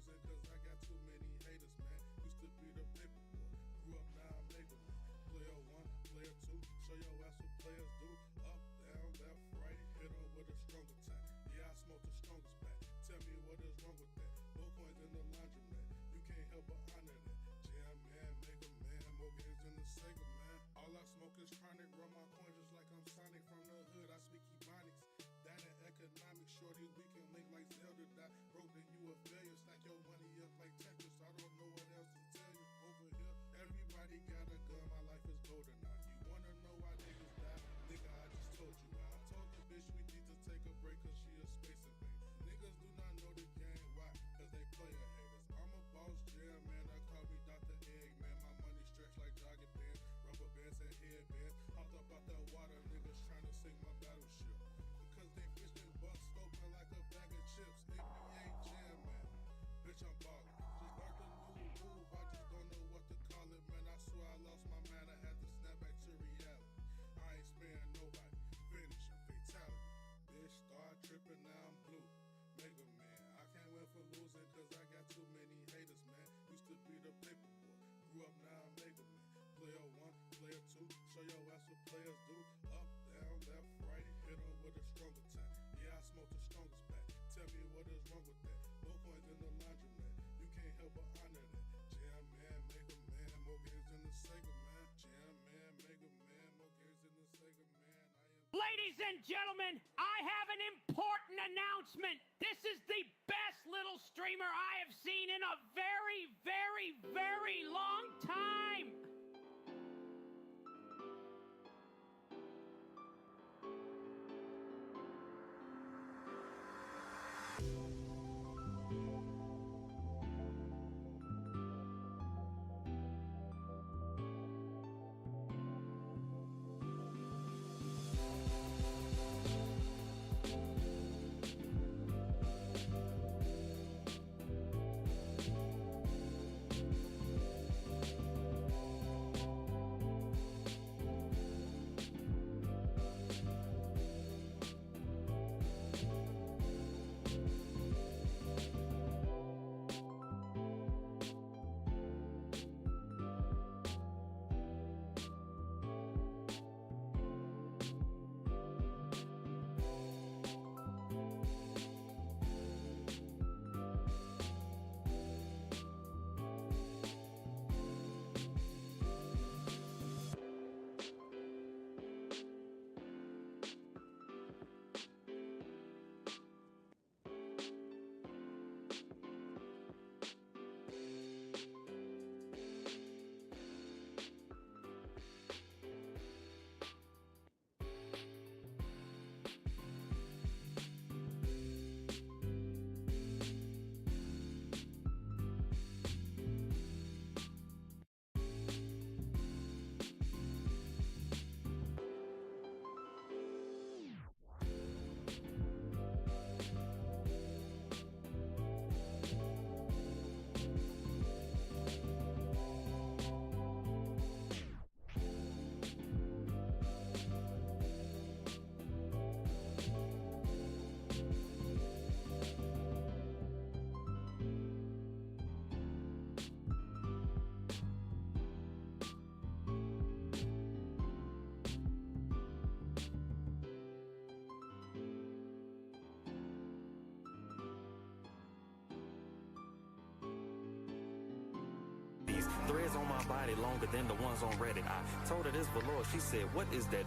losing cause I got too many haters, man. Used to be the paper boy, grew up now I'm mega man. Player one, player two, show your ass what players do. Up, down, left, right, hit on with a stronger time. Yeah, I smoke the strongest back. Tell me what is wrong with that. More coins in the laundromat, you can't help but honor that. Jam man, mega man, more games than the Sega man. All I smoke is chronic, run my coins just like I'm Sonic. From the hood, I speak Ebonics. That in economics, shorty, we can link like Zelda. Die broke, then you a failure. Stack your money up like Tetris. I don't know what else to tell you. Over here, everybody got a gun. My life is golden now. You wanna know why niggas die? Nigga, I just told you why. I told the bitch we need to take a break cause she a space invader. Niggas do not know the game. Why? Cause they player haters. I'm a boss jam, man. I call me Dr. Egg, man. My money stretched like jogging pants, rubber bands and headbands. Hopped up out that water, niggas trying to sink my battleship. Cause they bitch and bust open like a bag of chips. NBA jam, man. Bitch, I'm ballin'. Just learned a new move, I just don't know what to call it, man. I swear I lost my mind, I had to snap back to reality. I ain't sparing nobody, finish a fatality. Bitch, start tripping, now I'm blue. Mega man, I can't win for losing cause I got too many haters, man. Used to be the paper boy, grew up now I'm mega man. Player one, player two, show your ass what players do. Up, down, left, right, hit on with a stronger time. Yeah, I smoke the strongest back. Tell me what is wrong with that. More coins in the laundromat, you can't help but honor that. Jam man, mega man, more games than the Sega man. Jam man, mega man, more games than the Sega man. Ladies and gentlemen, I have an important announcement. This is the best little streamer I have seen in a very, very, very long time. Threads on my body longer than the ones on Reddit. I told her this velour. She said, what is that?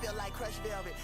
feel like crushed velvet.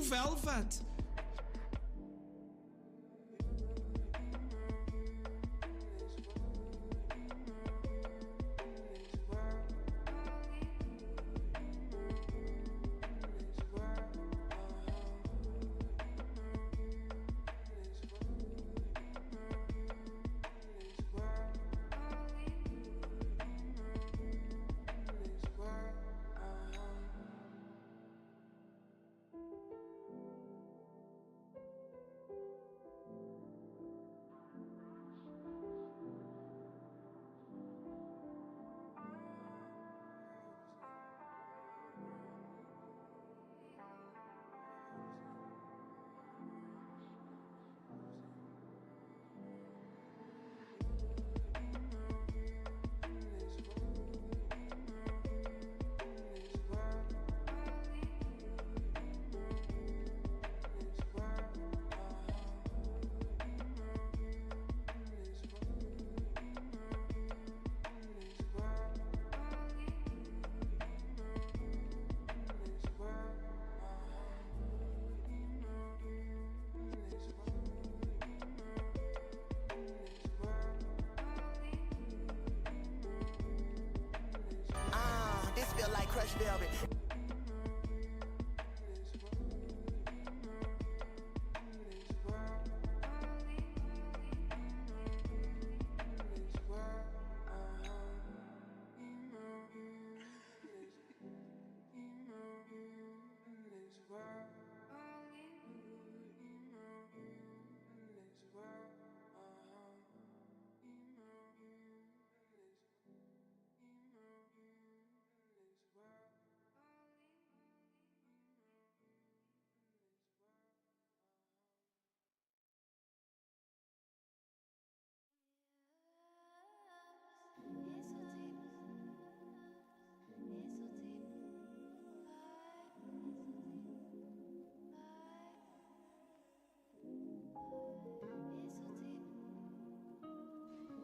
Velvet. This feel like crushed velvet.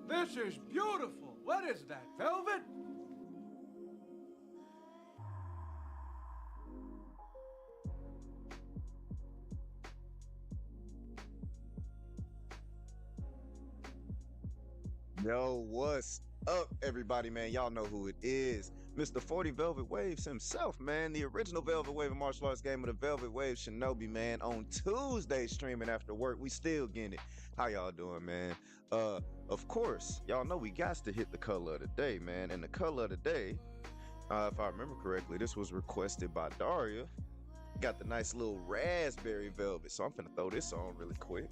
This is beautiful. What is that, velvet? Yo, what's up, everybody, man? Y'all know who it is. Mr. 40 Velvet Waves himself, man. The original Velvet Wave martial arts game of the Velvet Wave Shinobi, man. On Tuesday, streaming after work. We still getting it. How y'all doing, man? Of course, y'all know we got to hit the color of the day, man. And the color of the day, if I remember correctly, this was requested by Daria. Got the nice little raspberry velvet. So I'm finna throw this on really quick.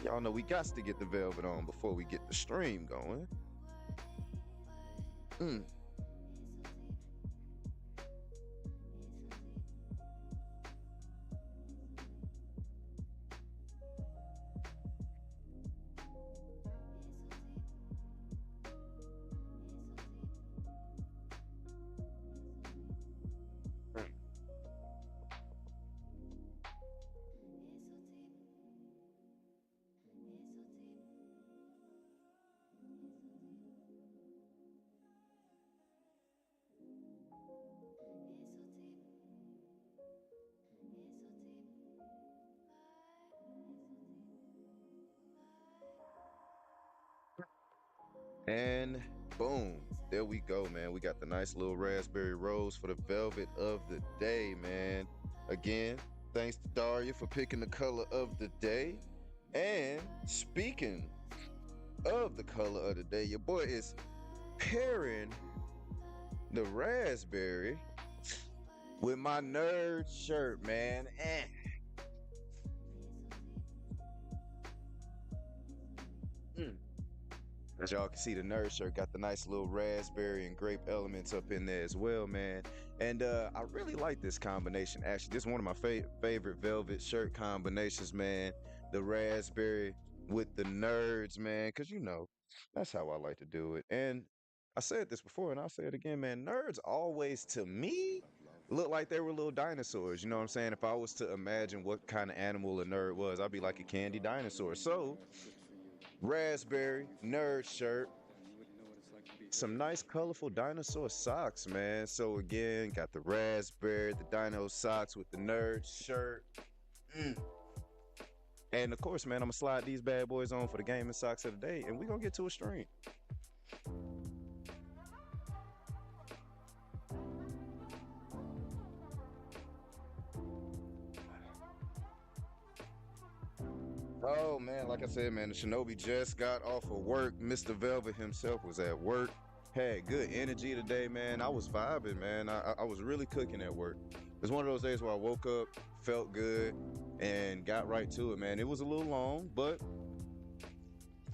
Y'all know we got to get the velvet on before we get the stream going. And boom, there we go, man. We got the nice little raspberry rose for the velvet of the day, man. Again, thanks to Daria for picking the color of the day. And speaking of the color of the day, your boy is pairing the raspberry with my nerd shirt, man. As y'all can see, the nerd shirt got the nice little raspberry and grape elements up in there as well, man. And I really like this combination. Actually, this is one of my favorite velvet shirt combinations, man. The raspberry with the nerds, man. Because, you know, that's how I like to do it. And I said this before, and I'll say it again, man. Nerds always, to me, look like they were little dinosaurs. You know what I'm saying? If I was to imagine what kind of animal a nerd was, I'd be like a candy dinosaur. So raspberry nerd shirt, some nice colorful dinosaur socks, man. So again, got the raspberry, the dino socks with the nerd shirt. And of course, man, I'm gonna slide these bad boys on for the gaming socks of the day, and we're gonna get to a stream. Oh man, like I said, man, the Shinobi just got off of work. Mr. Velvet himself was at work. Had good energy today, man. I was vibing, man. I was really cooking at work. It was one of those days where I woke up, felt good, and got right to it, man. It was a little long, but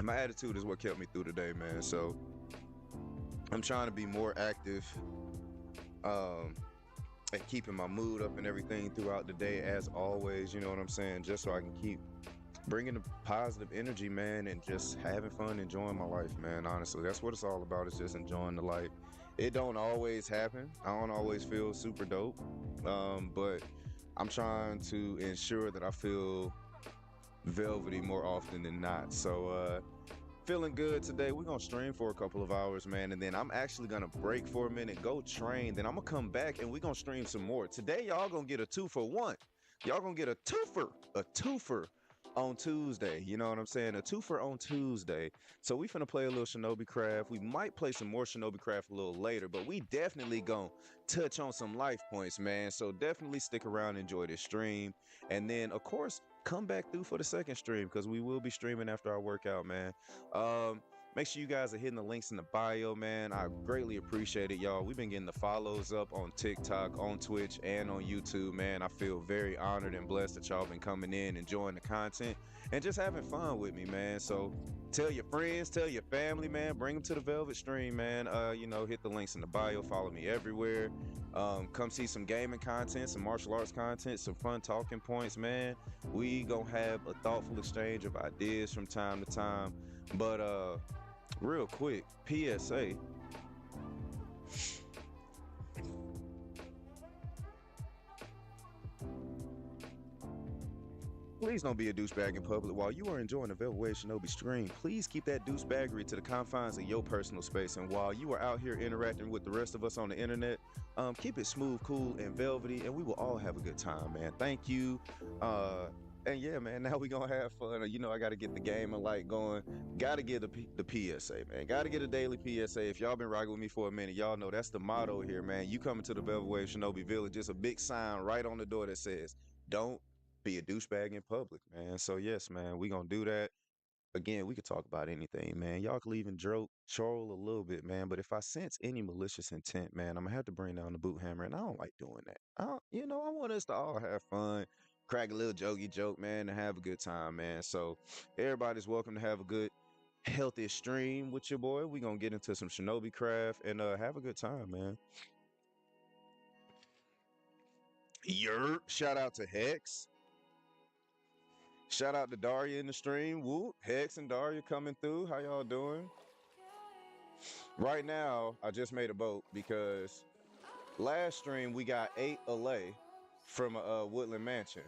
my attitude is what kept me through the day, man. So I'm trying to be more active at keeping my mood up and everything throughout the day, as always, you know what I'm saying? Just so I can keep bringing the positive energy, man, and just having fun, enjoying my life, man. Honestly, that's what it's all about, is just enjoying the life. It don't always happen. I don't always feel super dope, but I'm trying to ensure that I feel velvety more often than not. So feeling good today. We're gonna stream for a couple of hours, man, and then I'm actually gonna break for a minute, go train, then I'm gonna come back and we're gonna stream some more. Today y'all gonna get a 2-for-1. Y'all gonna get a twofer on Tuesday. You know what I'm saying? A twofer on Tuesday. So we finna play a little Shinobi Craft. We might play some more Shinobi Craft a little later, but we definitely gonna touch on some life points, man. So definitely stick around, enjoy this stream, and then of course come back through for the second stream, because we will be streaming after our workout, man. Make sure you guys are hitting the links in the bio, man. I greatly appreciate it, y'all. We've been getting the follows up on TikTok, on Twitch, and on YouTube, man. I feel very honored and blessed that y'all been coming in, enjoying the content, and just having fun with me, man. So tell your friends, tell your family, man. Bring them to the Velvet stream, man. You know, hit the links in the bio. Follow me everywhere. Come see some gaming content, some martial arts content, some fun talking points, man. We gonna have a thoughtful exchange of ideas from time to time. But real quick, PSA. Please don't be a douchebag in public. While you are enjoying the Velvet Wave Shinobi stream, please keep that douchebaggery to the confines of your personal space. And while you are out here interacting with the rest of us on the internet, keep it smooth, cool, and velvety, and we will all have a good time, man. Thank you. And yeah, man, now we gonna have fun. You know, I gotta get the game and light going. Gotta get the PSA, man. Gotta get a daily PSA. If y'all been rocking with me for a minute, y'all know that's the motto here, man. You coming to the Velvet Wave Shinobi Village, just a big sign right on the door that says, don't be a douchebag in public, man. So yes, man, we gonna do that. Again, we could talk about anything, man. Y'all can even troll a little bit, man. But if I sense any malicious intent, man, I'm gonna have to bring down the boot hammer, and I don't like doing that. I want us to all have fun, crack a little jokey joke, man, and have a good time, man. So everybody's welcome to have a good, healthy stream with your boy. We gonna get into some Shinobi craft and have a good time, man. Shout out to Hex. Shout out to Daria in the stream. Whoop, Hex and Daria coming through. How y'all doing? Right now, I just made a boat because last stream we got 8 Alay from a Woodland Mansion.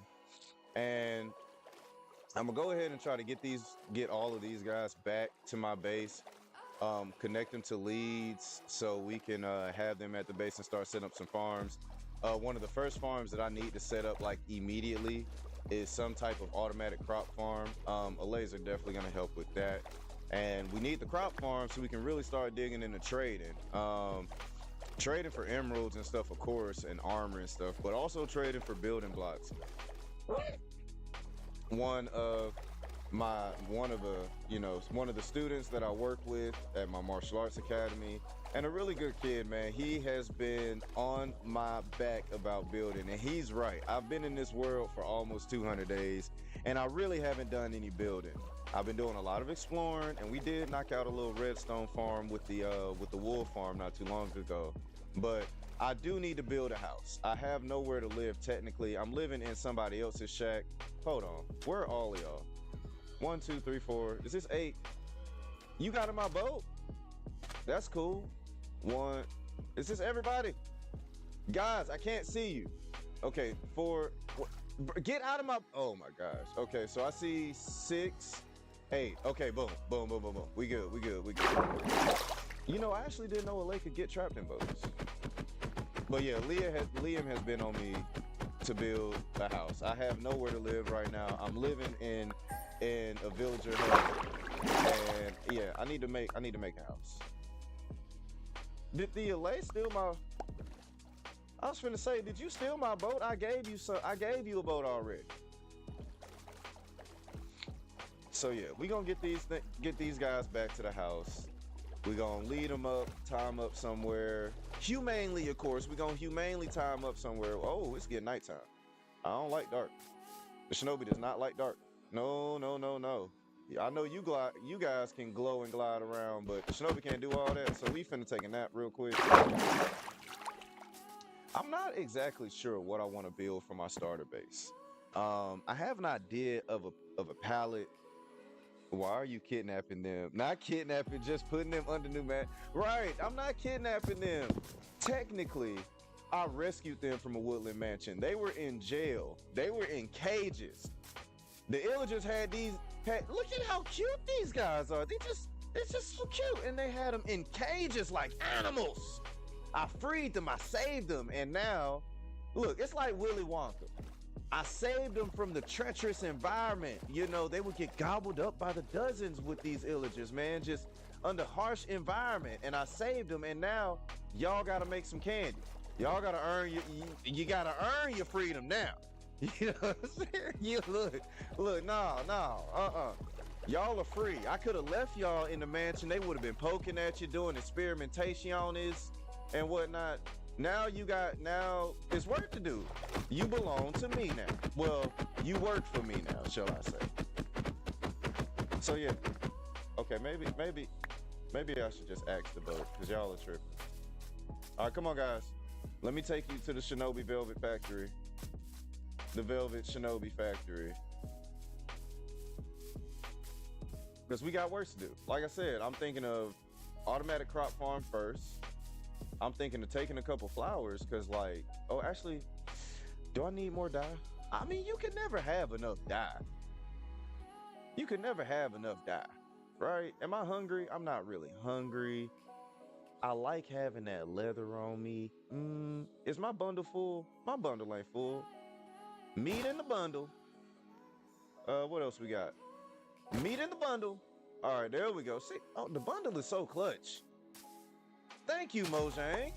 And I'm gonna go ahead and try to get all of these guys back to my base, connect them to leads so we can have them at the base and start setting up some farms. One of the first farms that I need to set up like immediately is some type of automatic crop farm. Alays are definitely gonna help with that. And we need the crop farm so we can really start digging into trading. Trading for emeralds and stuff, of course, and armor and stuff, but also trading for building blocks. One of the students that I work with at my martial arts academy, and a really good kid, man. He has been on my back about building, and he's right. I've been in this world for almost 200 days, and I really haven't done any building. I've been doing a lot of exploring, and we did knock out a little redstone farm with the wool farm not too long ago. But I do need to build a house. I have nowhere to live technically. I'm living in somebody else's shack. Hold on, where are all of y'all? 1, 2, 3, 4. Is this 8? You got in my boat? That's cool. 1. Is this everybody? Guys, I can't see you. Okay, 4. Get out of my. Oh my gosh. Okay, so I see 6, 8. Okay, boom, boom, boom, boom, boom. We good. You know, I actually didn't know a lake could get trapped in boats. But yeah, Liam has been on me to build a house. I have nowhere to live right now. I'm living in a villager hut, and yeah, I need to make a house. Did the Alay steal my? I was finna say, did you steal my boat? I gave you a boat already. So yeah, we gonna get these guys back to the house. We gonna lead them up, tie them up somewhere. Humanely, of course. We gonna humanely tie them up somewhere. Oh, it's getting nighttime. I don't like dark. The Shinobi does not like dark. No. I know you guys can glow and glide around, but the Shinobi can't do all that. So we finna take a nap real quick. I'm not exactly sure what I want to build for my starter base. I have an idea of a pallet. Why are you kidnapping them? Not kidnapping, just putting them under new mat. Right, I'm not kidnapping them. Technically, I rescued them from a woodland mansion. They were in jail. They were in cages. The illagers had these. Look at how cute these guys are. It's just so cute. And they had them in cages like animals. I freed them. I saved them. And now, look, it's like Willy Wonka. I saved them from the treacherous environment. You know, they would get gobbled up by the dozens with these illagers, man, just under harsh environment. And I saved them, and now y'all gotta make some candy. Y'all gotta earn you gotta earn your freedom now. You know what I'm saying? You look, no, y'all are free. I could have left y'all in the mansion. They would have been poking at you, doing experimentations and whatnot. Now it's work to do. You belong to me now. Well, you work for me now, shall I say. So yeah. Okay, maybe I should just axe the boat, because y'all are tripping. Alright, come on guys. Let me take you to the Shinobi Velvet Factory. The Velvet Shinobi Factory. Because we got work to do. Like I said, I'm thinking of automatic crop farm first. I'm thinking of taking a couple flowers, because like, oh, actually, do I need more dye? I mean, you can never have enough dye. You can never have enough dye, right? Am I hungry? I'm not really hungry. I like having that leather on me. Is my bundle full? My bundle ain't full. Meat in the bundle. What else we got? Meat in the bundle. All right, there we go. See, oh, the bundle is so clutch. Thank you, Mojang.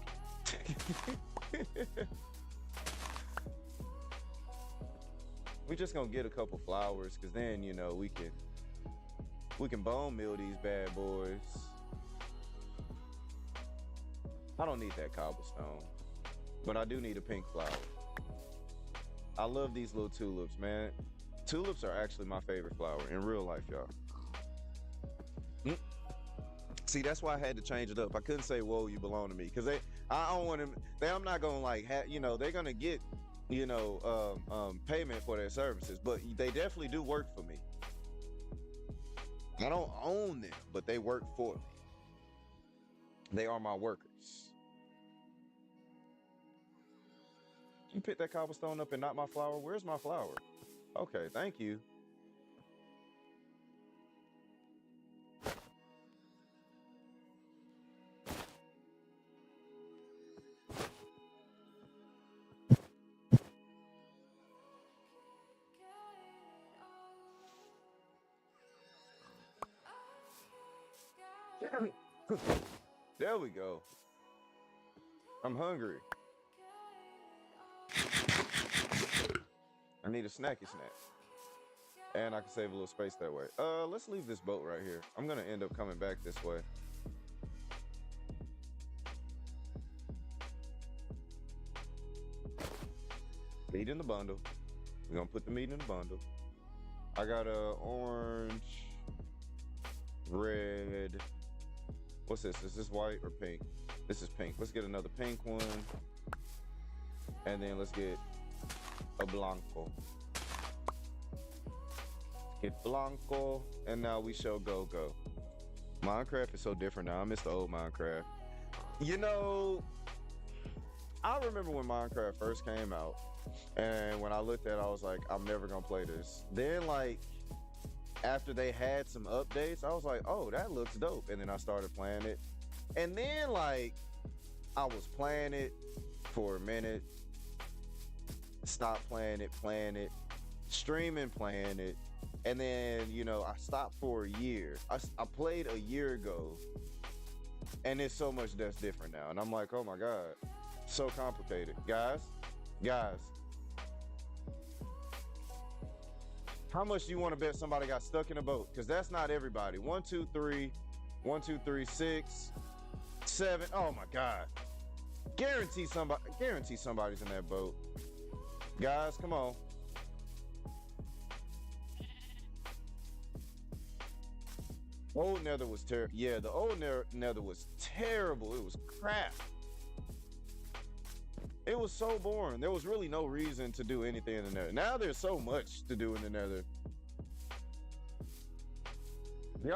We just gonna get a couple flowers, cause then you know we can bone meal these bad boys. I don't need that cobblestone, but I do need a pink flower. I love these little tulips, man. Tulips are actually my favorite flower in real life, y'all. See, that's why I had to change it up. I couldn't say, "Whoa, you belong to me," because I don't want them. I'm not gonna like, they're gonna get, payment for their services, but they definitely do work for me. I don't own them, but they work for me. They are my workers. You pick that cobblestone up and not my flower? Where's my flower? Okay, thank you. There we go. I'm hungry. I need a snacky snack. And I can save a little space that way. Let's leave this boat right here. I'm gonna end up coming back this way. Meat in the bundle. We're gonna put the meat in the bundle. I got a orange, red. What's this? Is this white or pink? This is pink. Let's get another pink one. And then let's get a blanco. Get blanco. And now we shall go. Minecraft is so different now. I miss the old Minecraft. You know, I remember when Minecraft first came out. And when I looked at it, I was like, I'm never gonna play this. Then like, after they had some updates, I was like, oh, that looks dope. And then I started playing it. And then like, I was playing it for a minute, stopped playing it, streaming, playing it. And then, I stopped for a year. I played a year ago, and it's so much that's different now. And I'm like, oh my God, so complicated. Guys, how much do you want to bet somebody got stuck in a boat? Because that's not everybody. 1, 2, 3, 1, 2, 3, 6, 7. Oh my God. Guarantee somebody's in that boat. Guys, come on. Old Nether was terrible. Yeah, the old Nether was terrible. It was crap. It was so boring. There was really no reason to do anything in the Nether. Now there's so much to do in the Nether. Do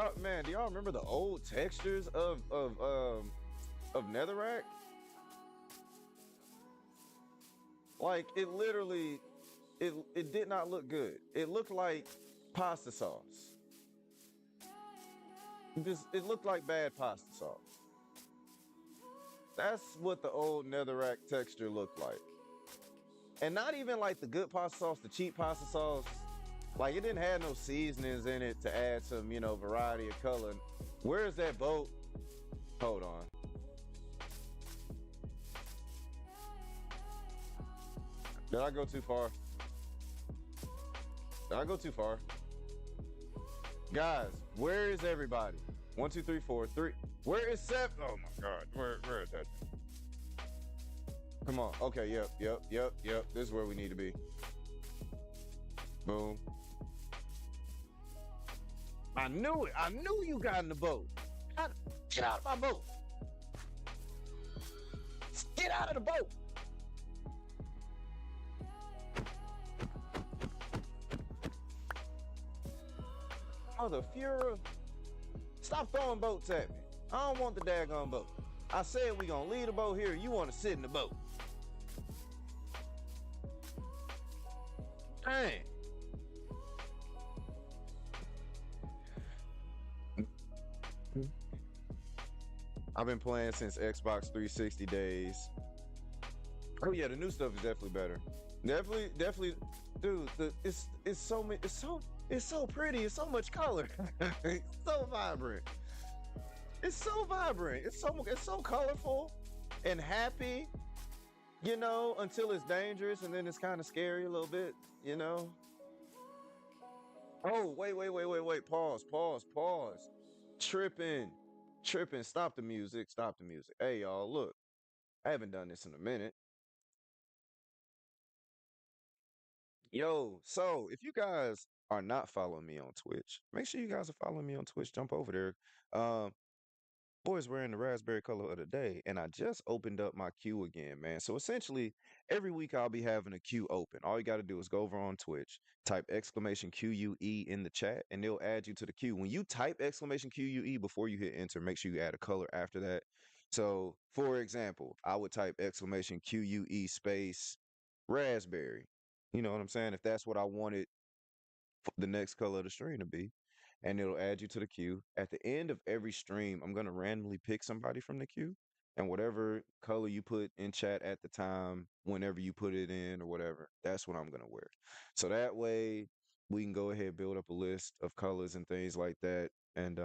y'all remember the old textures of Netherrack? Like, it literally, it did not look good. It looked like pasta sauce. It looked like bad pasta sauce. That's what the old Netherrack texture looked like. And not even like the good pasta sauce, the cheap pasta sauce. Like, it didn't have no seasonings in it to add some, variety of color. Where's that boat? Hold on. Did I go too far? Did I go too far? Guys, where is everybody? 1, 2, 3, 4, 3. Where is 7? Oh my God, where is that? Come on. Okay, yep. This is where we need to be. Boom. I knew it. I knew you got in the boat. Get out of my boat. Get out of the boat. Mother Fuhrer, stop throwing boats at me. I don't want the daggone boat. I said we gonna leave the boat here. You want to sit in the boat. Dang. I've been playing since Xbox 360 days. Oh yeah, the new stuff is definitely better. Definitely, dude. It's so pretty. It's so much color. It's so vibrant. It's so vibrant. It's so colorful and happy. You know, until it's dangerous, and then it's kind of scary a little bit. You know. Oh wait. Pause. Tripping. Stop the music. Stop the music. Hey y'all, look. I haven't done this in a minute. Yo, so if you guys are not following me on Twitch, make sure you guys are following me on Twitch. Jump over there. Boy's wearing the raspberry color of the day, and I just opened up my queue again, man. So essentially, every week I'll be having a queue open. All you got to do is go over on Twitch, type exclamation QUE in the chat, and they'll add you to the queue. When you type exclamation QUE before you hit enter, make sure you add a color after that. So, for example, I would type exclamation QUE space raspberry. You know what I'm saying? If that's what I wanted the next color of the stream to be, and it'll add you to the queue. At the end of every stream, I'm gonna randomly pick somebody from the queue, and whatever color you put in chat at the time, whenever you put it in or whatever, that's what I'm gonna wear. So that way we can go ahead build up a list of colors and things like that, and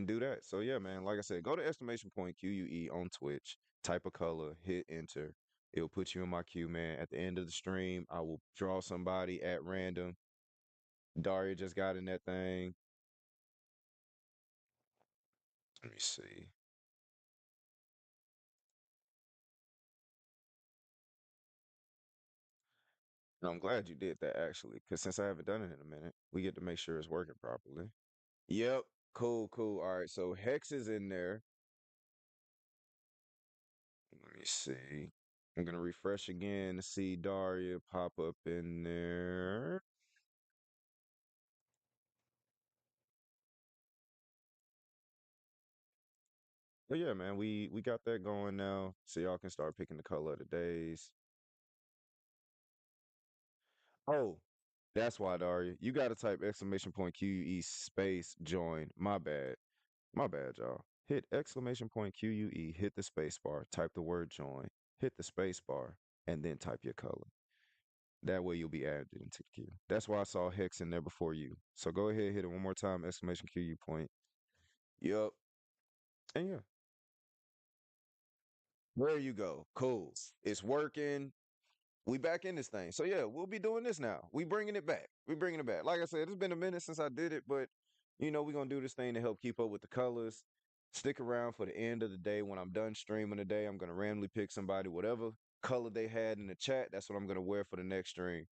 do that. So yeah, man, like I said, go to exclamation point QUE on Twitch, type a color, hit enter. It'll put you in my queue, man. At the end of the stream, I will draw somebody at random. Daria just got in that thing. Let me see. No, I'm glad you did that actually, because since I haven't done it in a minute, we get to make sure it's working properly. Yep. Cool. All right. So Hex is in there. Let me see. I'm gonna refresh again to see Daria pop up in there. But yeah, man, we got that going now. So y'all can start picking the color of the days. Oh, that's why, Daria. You gotta type exclamation point QUE space join. My bad. My bad, y'all. Hit exclamation point QUE, hit the space bar, type the word join, hit the space bar, and then type your color. That way you'll be added into the queue. That's why I saw Hex in there before you. So go ahead, hit it one more time, exclamation QU point. Yup. And yeah. There you go. Cool. It's working. We back in this thing. So yeah, we'll be doing this now. We bringing it back. We bringing it back. Like I said, it's been a minute since I did it, but you know, we're gonna do this thing to help keep up with the colors. Stick around for the end of the day. When I'm done streaming today, I'm gonna randomly pick somebody, whatever color they had in the chat. That's what I'm gonna wear for the next stream.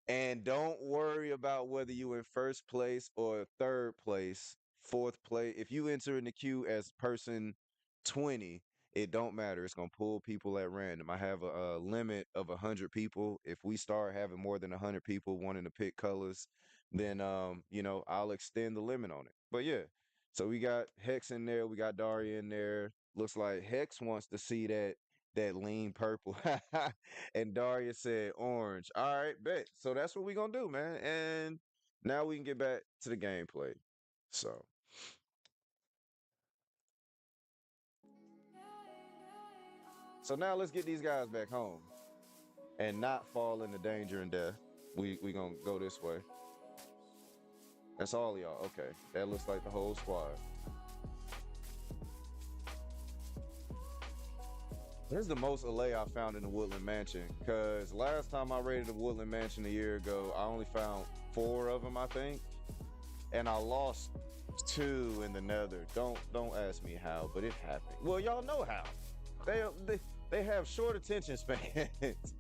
And don't worry about whether you in first place or third place, fourth place. If you enter in the queue as person 20, it don't matter. It's gonna pull people at random. I have a limit of 100 people. If we start having more than 100 people wanting to pick colors, then you know, I'll extend the limit on it. But yeah, so we got Hex in there. We got Daria in there. Looks like Hex wants to see that lean purple, and Daria said orange. All right, bet. So that's what we gonna do, man. And now we can get back to the gameplay. So. So now let's get these guys back home and not fall into danger and death. We gonna go this way. That's all of y'all. Okay, that looks like the whole squad. This is the most LA I found in the Woodland Mansion, because last time I raided the Woodland Mansion a year ago, I only found 4 of them, I think, and I lost 2 in the Nether. Don't ask me how, but it happened. Well, y'all know how. They have short attention spans.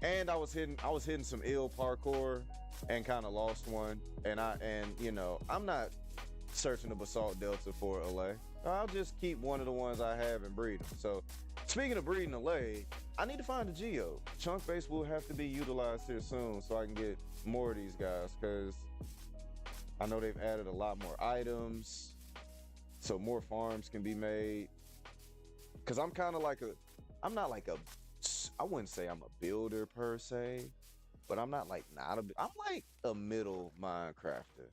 And I was hitting some ill parkour and kind of lost one. And you know, I'm not searching the Basalt Delta for LA. I'll just keep one of the ones I have and breed them. So speaking of breeding LA, I need to find a geo. Chunk base will have to be utilized here soon so I can get more of these guys, because I know they've added a lot more items, so more farms can be made. Because I'm kind of like I wouldn't say I'm a builder per se, but I'm I'm like a middle Minecrafter.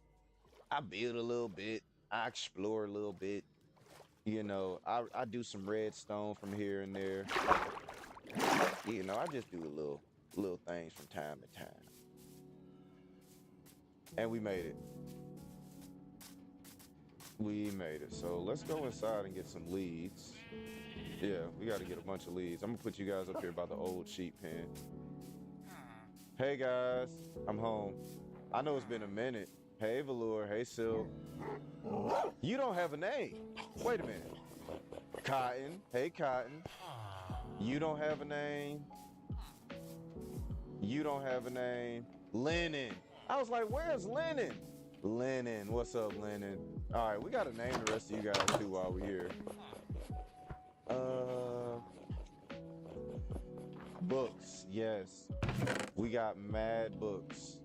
I build a little bit, I explore a little bit, You know, I do some redstone from here and there. You know, I just do little things from time to time. And we made it. We made it. So let's go inside and get some leads. Yeah, we got to get a bunch of leads. I'm gonna put you guys up here by the old sheep pen. Hey guys, I'm home. I know it's been a minute. Hey Velour, hey Silk. You don't have a name. Wait a minute. Cotton, hey Cotton. You don't have a name. You don't have a name. Lennon. I was like, where's Lennon? Lennon, what's up, Lennon? All right, we gotta name the rest of you guys too while we're here. Books, yes. We got mad books.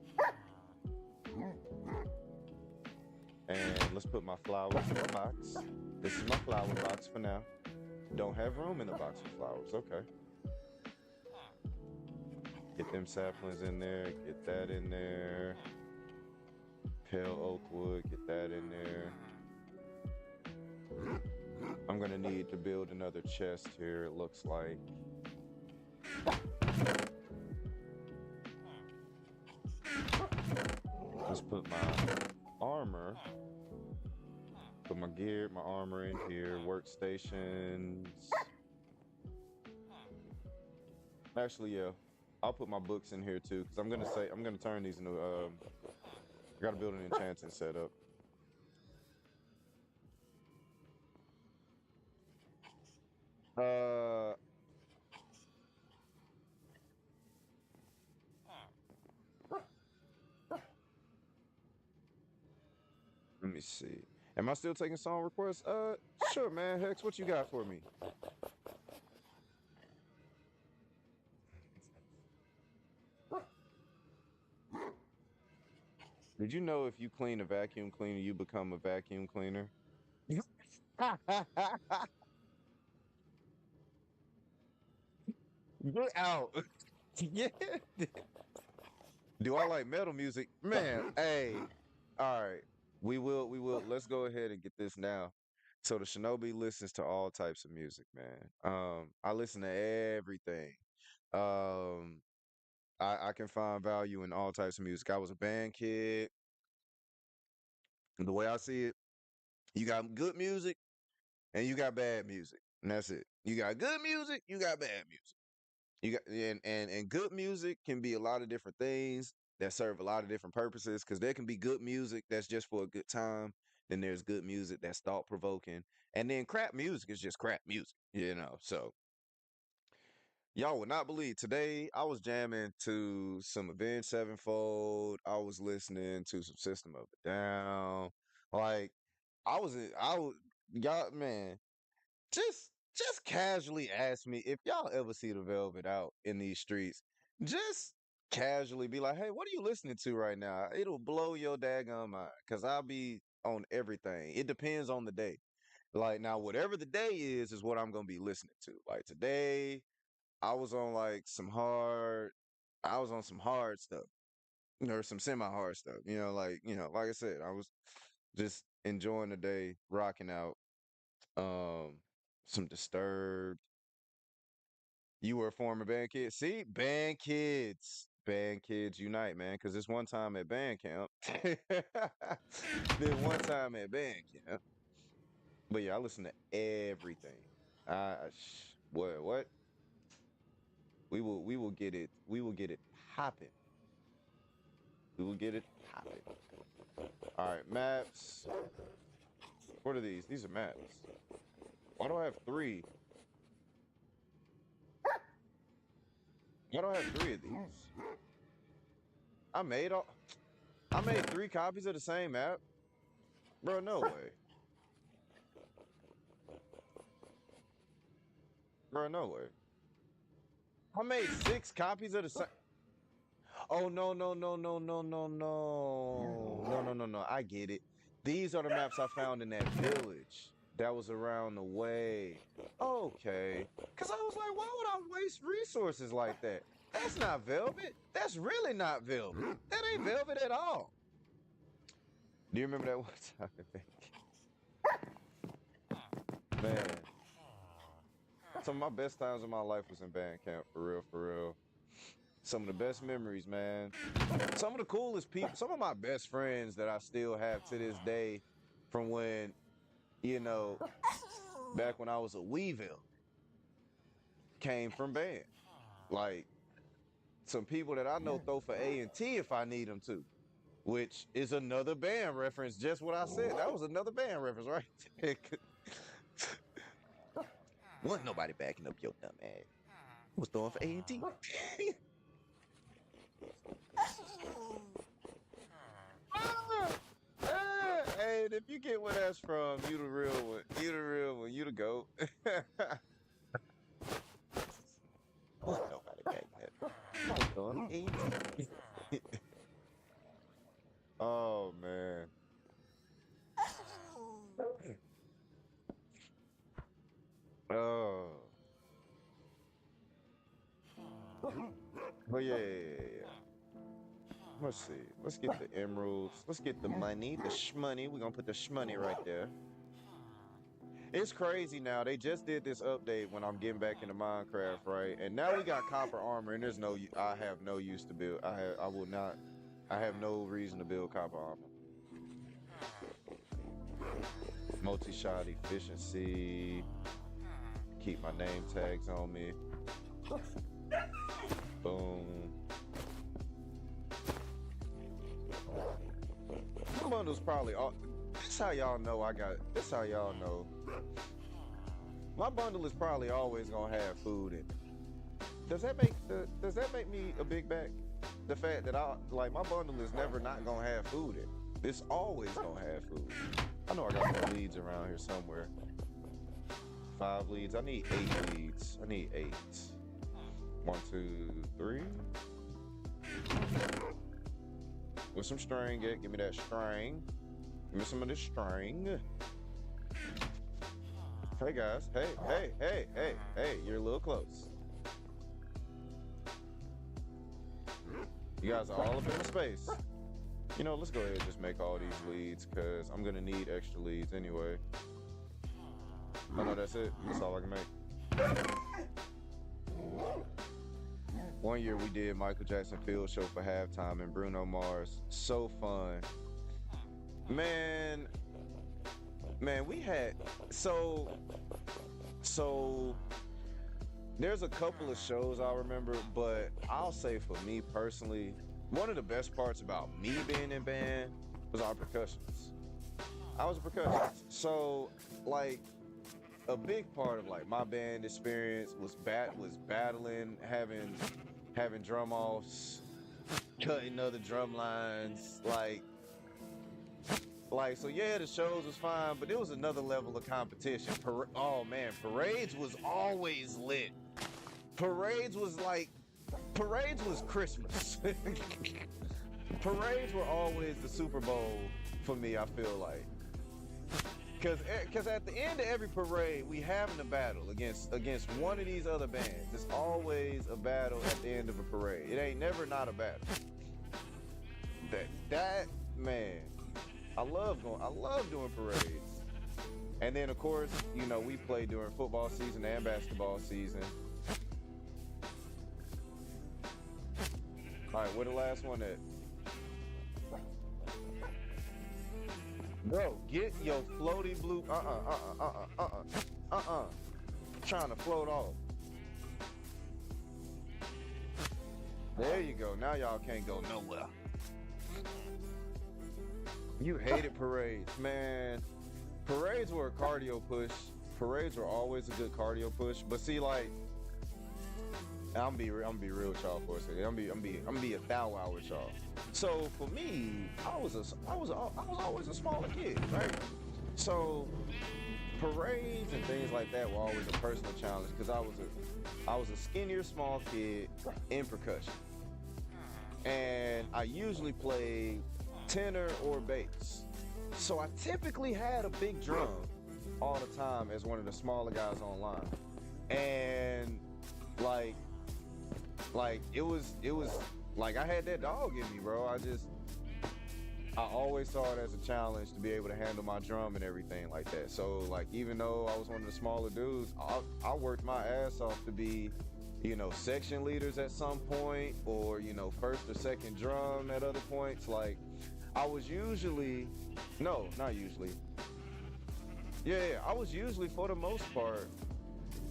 And let's put my flowers in the box. This is my flower box for now. Don't have room in the box for flowers, okay. Get them saplings in there, get that in there. Pale oak wood, get that in there. I'm gonna need to build another chest here, it looks like. Let's put my armor, put my gear, my armor in here, workstations. Actually, yeah, I'll put my books in here too, because I'm gonna turn these into, I gotta build an enchanting setup. Let me see. Am I still taking song requests? Sure, man. Hex, what you got for me? Did you know if you clean a vacuum cleaner, you become a vacuum cleaner? Get out. Yeah. Do I like metal music? Man, hey. All right. We will. Let's go ahead and get this now. So the Shinobi listens to all types of music, man. I listen to everything. Um, I can find value in all types of music. I was a band kid. The way I see it, you got good music and you got bad music. And that's it. You got good music, you got bad music. You got and good music can be a lot of different things that serve a lot of different purposes because there can be good music that's just for a good time. Then there's good music that's thought provoking. And then crap music is just crap music, you know. So y'all would not believe today I was jamming to some Avenged Sevenfold. I was listening to some System of a Down. Like I was y'all man, just casually ask me if y'all ever see the Velvet out in these streets. Just casually be like, hey, what are you listening to right now? It'll blow your daggone mind. Cause I'll be on everything. It depends on the day. Like now, whatever the day is what I'm gonna be listening to. Like today, I was on like I was on some hard stuff, or some semi-hard stuff. Like I said, I was just enjoying the day, rocking out. Um, some Disturbed. You were a former band kid. See, band kids unite, man. Because this one time at band camp, then one time at band camp. But yeah, I listen to everything. What? We will get it. We will get it hopping. We will get it hopping. All right, maps. What are these? These are maps. Why do I have three? Why do I have three of these? I made 3 copies of the same map. Bro, no way. Bro, no way. I made 6 copies of the same. Oh, no. No. I get it. These are the maps I found in that village that was around the way. Okay. Because I was like, why would I waste resources like that? That's not Velvet. That's really not Velvet. That ain't Velvet at all. Do you remember that one time? Man, some of my best times in my life was in band camp, for real, for real. Some of the best memories, man. Some of the coolest people, some of my best friends that I still have to this day from when, you know, back when I was a Weevil, came from band. Like, some people that I know throw for A&T if I need them to, which is another band reference. Just what I said. That was another band reference, right there. Wasn't nobody backing up your dumb ass. Was throwing for A&T. Hey, and if you get where that's from, you the real one. You the real one. You the GOAT. Wasn't nobody backing up. I was throwing A&T. Oh, man. Oh. But yeah. Let's see. Let's get the emeralds. Let's get the money, the shmoney. We're gonna put the shmoney right there. It's crazy now. They just did this update when I'm getting back into Minecraft, right? And now we got copper armor, and I have no use to build. I have no reason to build copper armor. Multi-shot efficiency. Keep my name tags on me. Boom. My bundle's probably all. This how y'all know I got. This how y'all know. My bundle is probably always gonna have food in it. Does that make me a big back? The fact that my bundle is never not gonna have food in it. It's always gonna have food. I know I got some leads around here somewhere. 5 leads. I need 8 leads. I need 8. 1, 2, 3. With some string, give me that string. Give me some of this string. Hey guys, hey, you're a little close. You guys are all up in the space. You know, let's go ahead and just make all these leads because I'm gonna need extra leads anyway. Oh no, that's it. That's all I can make. One year we did Michael Jackson Field Show for halftime and Bruno Mars. So fun. Man, we had so there's a couple of shows I remember, but I'll say for me personally, one of the best parts about me being in band was our percussionists. I was a percussionist. So like a big part of like my band experience was battling, having drum offs, cutting other drum lines, like, so yeah, the shows was fine, but there was another level of competition. Oh man, parades was always lit. Parades was Christmas. Parades were always the Super Bowl for me, I feel like. Cause at the end of every parade, we having a battle against one of these other bands. It's always a battle at the end of a parade. It ain't never not a battle. That man, I love doing parades. And then of course, you know, we play during football season and basketball season. All right, where the last one at? Bro, get your floaty blue. Trying to float off. There you go. Now y'all can't go nowhere. You hated parades, man. Parades were a cardio push. Parades were always a good cardio push. But see, like, I'm be real with y'all for a second. I'm be a thou wow with y'all. So for me, I was always a smaller kid, right? So parades and things like that were always a personal challenge because I was a skinnier, small kid in percussion, and I usually played tenor or bass. So I typically had a big drum all the time as one of the smaller guys online, and like it was like I had that dog in me, bro. I always saw it as a challenge to be able to handle my drum and everything like that. So like, even though I was one of the smaller dudes, I worked my ass off to be, you know, section leaders at some point, or, you know, first or second drum at other points. Like, I was usually, no, not usually. Yeah, I was usually, for the most part,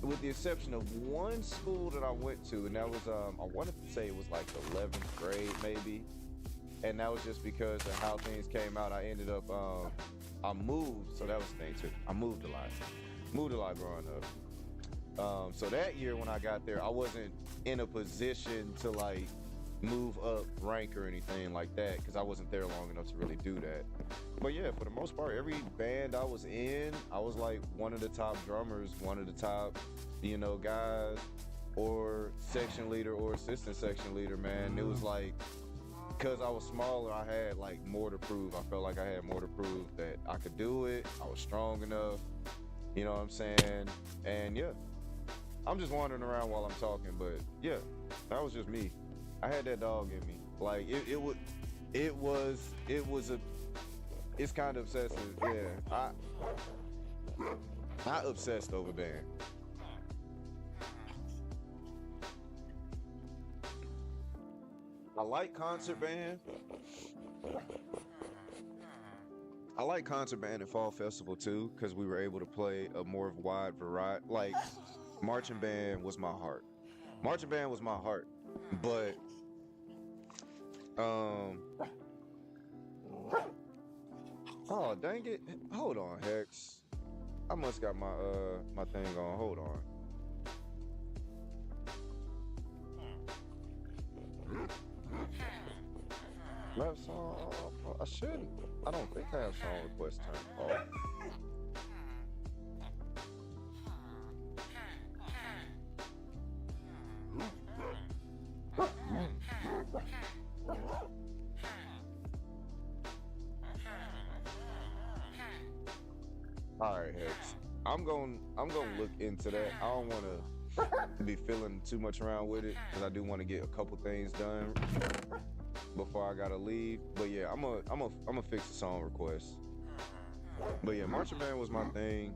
with the exception of one school that I went to, and that was, I want to say it was like 11th grade maybe. And that was just because of how things came out. I ended up, I moved, so that was the thing too. I moved a lot growing up. So that year when I got there, I wasn't in a position to like move up rank or anything like that, because I wasn't there long enough to really do that. But yeah, for the most part, every band I was in, I was like one of the top drummers, one of the top, you know, guys, or section leader or assistant section leader, man. It was like, because I was smaller, I had like more to prove. I felt like I had more to prove that I could do it. I was strong enough, you know what I'm saying? And yeah, I'm just wandering around while I'm talking, but yeah, that was just me. I had that dog in me. Like it's kind of obsessive. Yeah, I obsessed over band. I like concert band. I like concert band and fall festival too, because we were able to play a more wide variety. Like, marching band was my heart. Marching band was my heart, but oh dang it! Hold on, Hex. I must got my thing on. Hold on. Left song. I shouldn't. I don't think I have song request turned off. All right, Hex. I'm gonna look into that. I don't want to be feeling too much around with it, because I do want to get a couple things done before I gotta leave. But yeah, I'm gonna fix the song request. But yeah, marching band was my thing.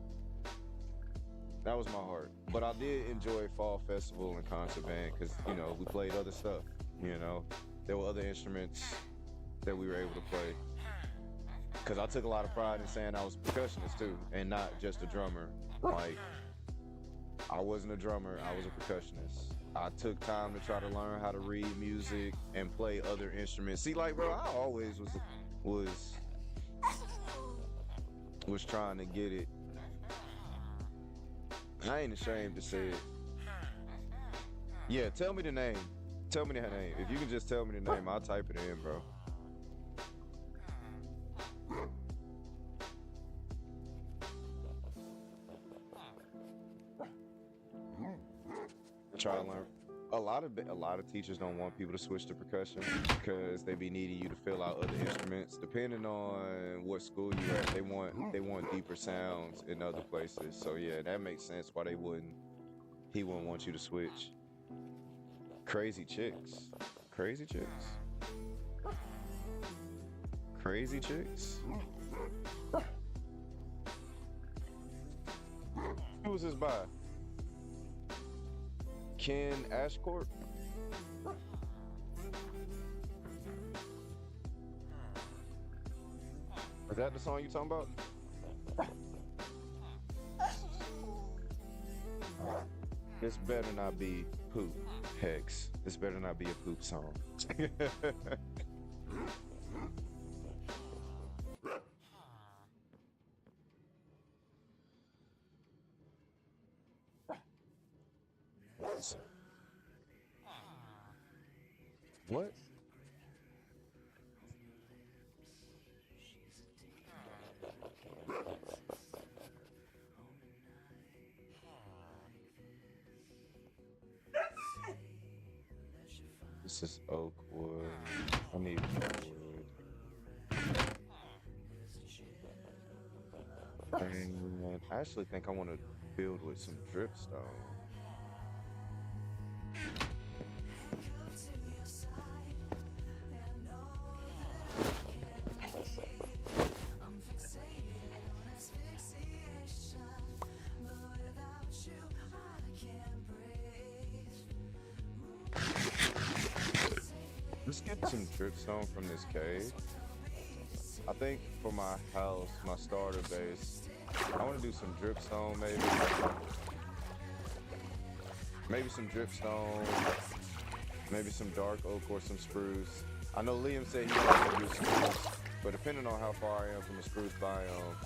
That was my heart. But I did enjoy fall festival and concert band, because, you know, we played other stuff. You know, there were other instruments that we were able to play. Because I took a lot of pride in saying I was a percussionist too, and not just a drummer. Like, I wasn't a drummer, I was a percussionist. I took time to try to learn how to read music and play other instruments. See, like, bro, I always was trying to get it. I ain't ashamed to say it. Yeah, tell me the name. Tell me the name. If you can just tell me the name, I'll type it in, bro. Try to learn. A lot of teachers don't want people to switch to percussion, because they be needing you to fill out other instruments. Depending on what school you at, they want deeper sounds in other places. So yeah, that makes sense why he wouldn't want you to switch. Crazy chicks. Crazy chicks. Crazy chicks. Who was this by? Ken Ashcourt? Is that the song you talking about? This better not be poop, Hex. This better not be a poop song. What? This is oak wood. I need wood. And I actually think I want to build with some dripstone. Let's get some dripstone from this cave. I think for my house, my starter base, I want to do some dripstone maybe. Maybe some dripstone, maybe some dark oak or some spruce. I know Liam said he wants to do spruce, but depending on how far I am from the spruce biome,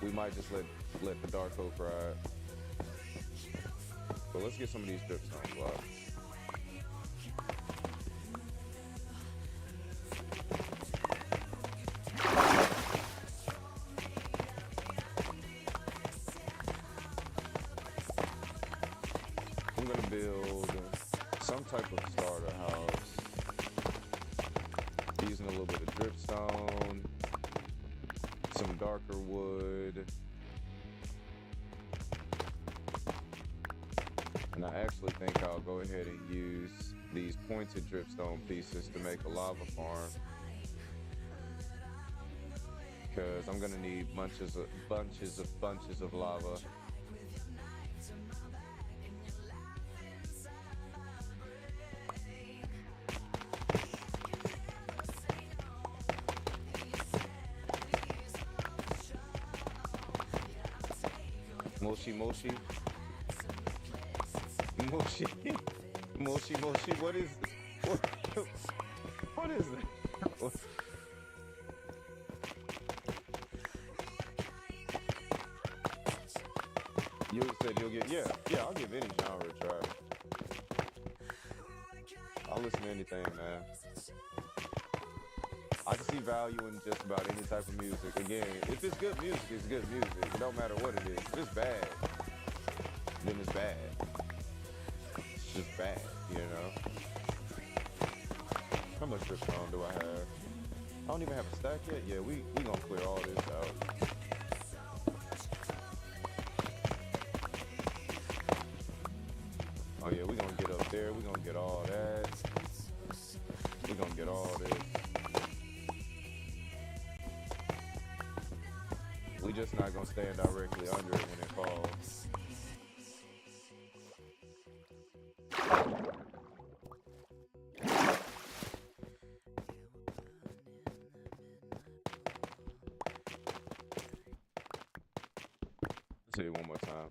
we might just let the dark oak ride. But let's get some of these dripstone blocks. I'm gonna build some type of starter house using a little bit of dripstone, some darker wood, and I actually think I'll go ahead and use these pointed dripstone pieces to make a lava farm, because I'm gonna need bunches of lava. Moshi, what is that? You said you'll get, yeah, I'll give any genre a try. I'll listen to anything, man. I can see value in just about any type of music. Again, if it's good music, it's good music. It don't matter what it is. If it's bad, then it's bad. It's just bad, you know? How much dripstone do I have? I don't even have a stack yet. Yeah, we gonna clear all this out. Oh yeah, we gonna get up there. We gonna get all that. We gonna get all this. We just not gonna stand directly under it when it falls. Let's hit it one more time.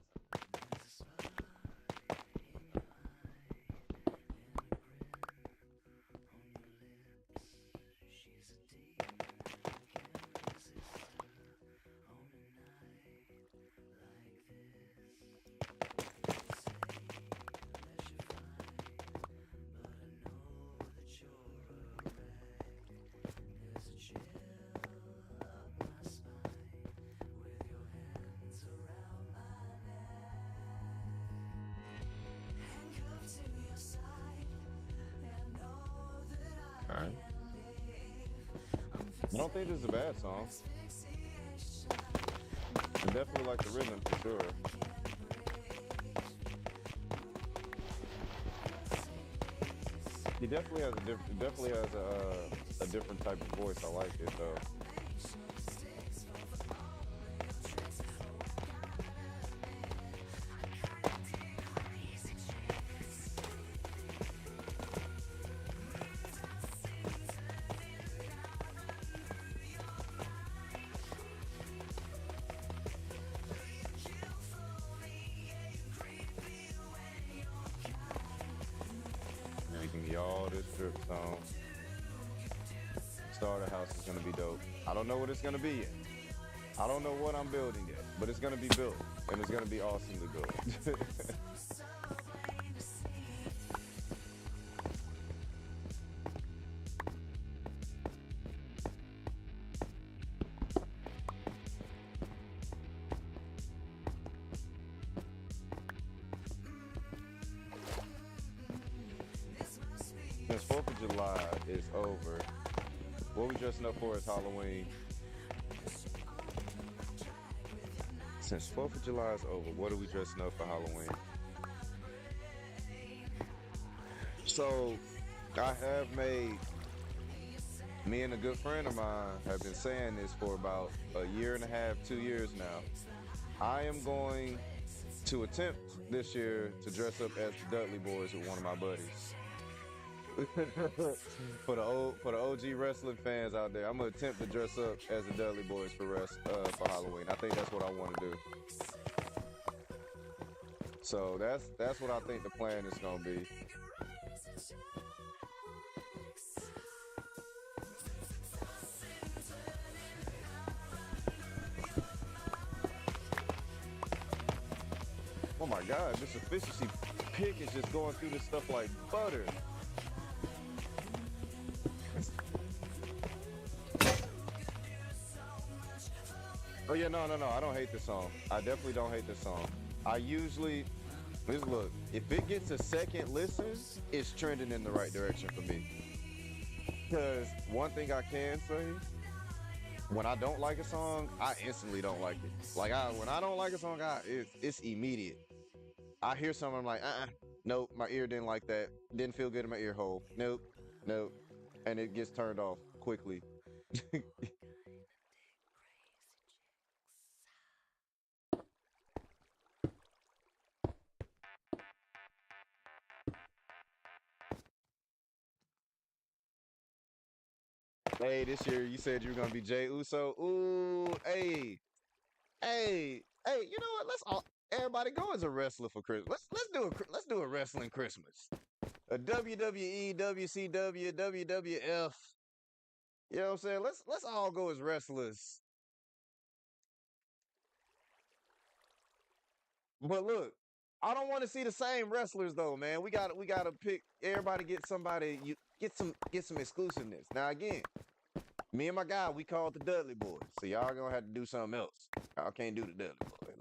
Alright. I don't think this is a bad song. I definitely like the rhythm for sure. He definitely has a different type of voice. I like it though. All this dripstone. Starter house is gonna be dope. I don't know what it's gonna be yet. I don't know what I'm building yet, but it's gonna be built, and it's gonna be awesomely built. Since 4th of July is over, what we dressing up for is Halloween. Since 4th of July is over, what are we dressing up for Halloween? So, I have made, me and a good friend of mine have been saying this for about a year and a half, 2 years now. I am going to attempt this year to dress up as the Dudley Boys with one of my buddies. For the OG wrestling fans out there, I'm gonna attempt to dress up as the Dudley Boys for Halloween. I think that's what I want to do. So that's what I think the plan is gonna be. Oh my God, this efficiency pick is just going through this stuff like butter. Oh yeah, no, I don't hate this song. I definitely don't hate this song. I usually, look, if it gets a second listen, it's trending in the right direction for me. Because one thing I can say, when I don't like a song, I instantly don't like it. Like when I don't like a song, it's immediate. I hear something, I'm like, nope, my ear didn't like that. Didn't feel good in my ear hole. Nope. And it gets turned off quickly. Hey, this year you said you were gonna be Jay Uso. Ooh, hey, you know what? Let's all everybody go as a wrestler for Christmas. Let's do a wrestling Christmas. A WWE, WCW, WWF. You know what I'm saying? Let's all go as wrestlers. But look, I don't want to see the same wrestlers though, man. We gotta pick everybody. Get somebody. You get some exclusiveness. Now again, me and my guy, we called the Dudley Boys. So y'all gonna have to do something else. Y'all can't do the Dudley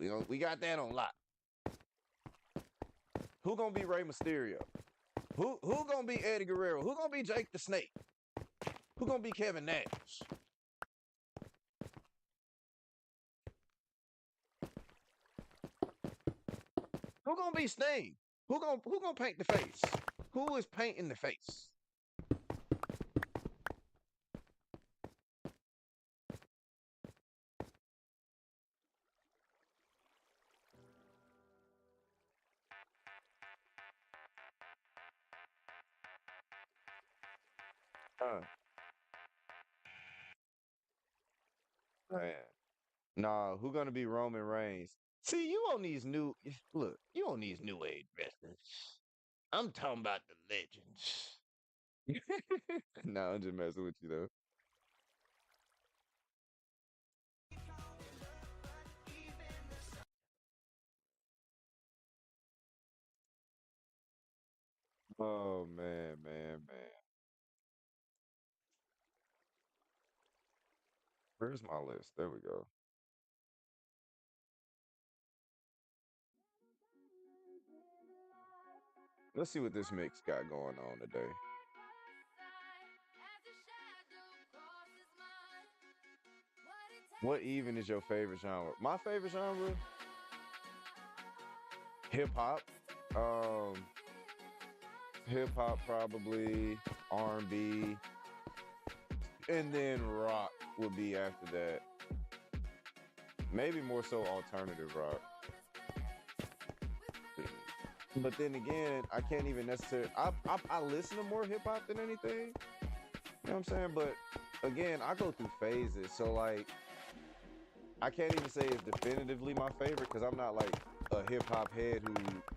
Boys. We got that on lock. Who gonna be Rey Mysterio? Who gonna be Eddie Guerrero? Who gonna be Jake the Snake? Who gonna be Kevin Nash? Who gonna be Sting? Who gonna paint the face? Who is painting the face? Man. Nah, who gonna be Roman Reigns? See, you on these new age wrestlers. I'm talking about the legends. Nah, I'm just messing with you though. Oh man. Where's my list? There we go. Let's see what this mix got going on today. What even is your favorite genre? My favorite genre? Hip hop. Hip hop probably, R&B, and then rock would be after that. Maybe more so alternative rock. But then again, I can't even necessarily. I listen to more hip hop than anything. You know what I'm saying? But again, I go through phases. So like, I can't even say it's definitively my favorite because I'm not like a hip hop head who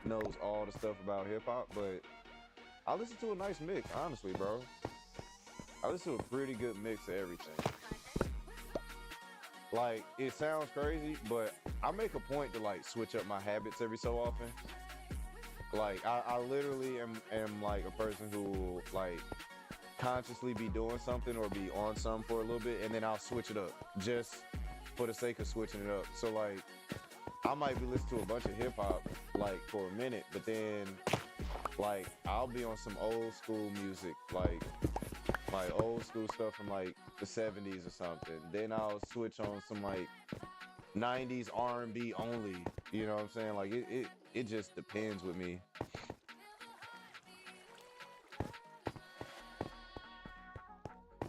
knows all the stuff about hip hop. But I listen to a nice mix, honestly, bro. I listen to a pretty good mix of everything. Like, it sounds crazy, but I make a point to like switch up my habits every so often. Like, I literally am like a person who will like consciously be doing something or be on something for a little bit, and then I'll switch it up just for the sake of switching it up. So like, I might be listening to a bunch of hip hop like for a minute, but then like I'll be on some old school music, like old school stuff from like the 70s or something. Then I'll switch on some like 90s R&B only. You know what I'm saying? Like it just depends with me.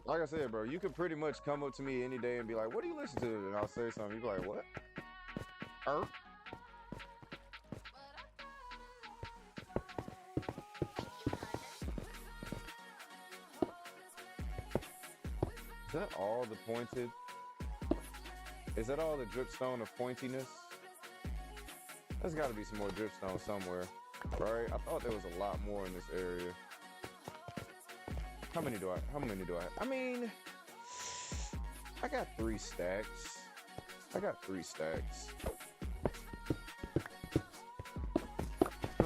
Like I said, bro, you could pretty much come up to me any day and be like, "What do you listen to?" And I'll say something. You be like, "What?" Is that all the pointed? Is that all the dripstone of pointiness? There's got to be some more dripstone somewhere, right? I thought there was a lot more in this area. How many do I have? I mean, I got 3 stacks. Let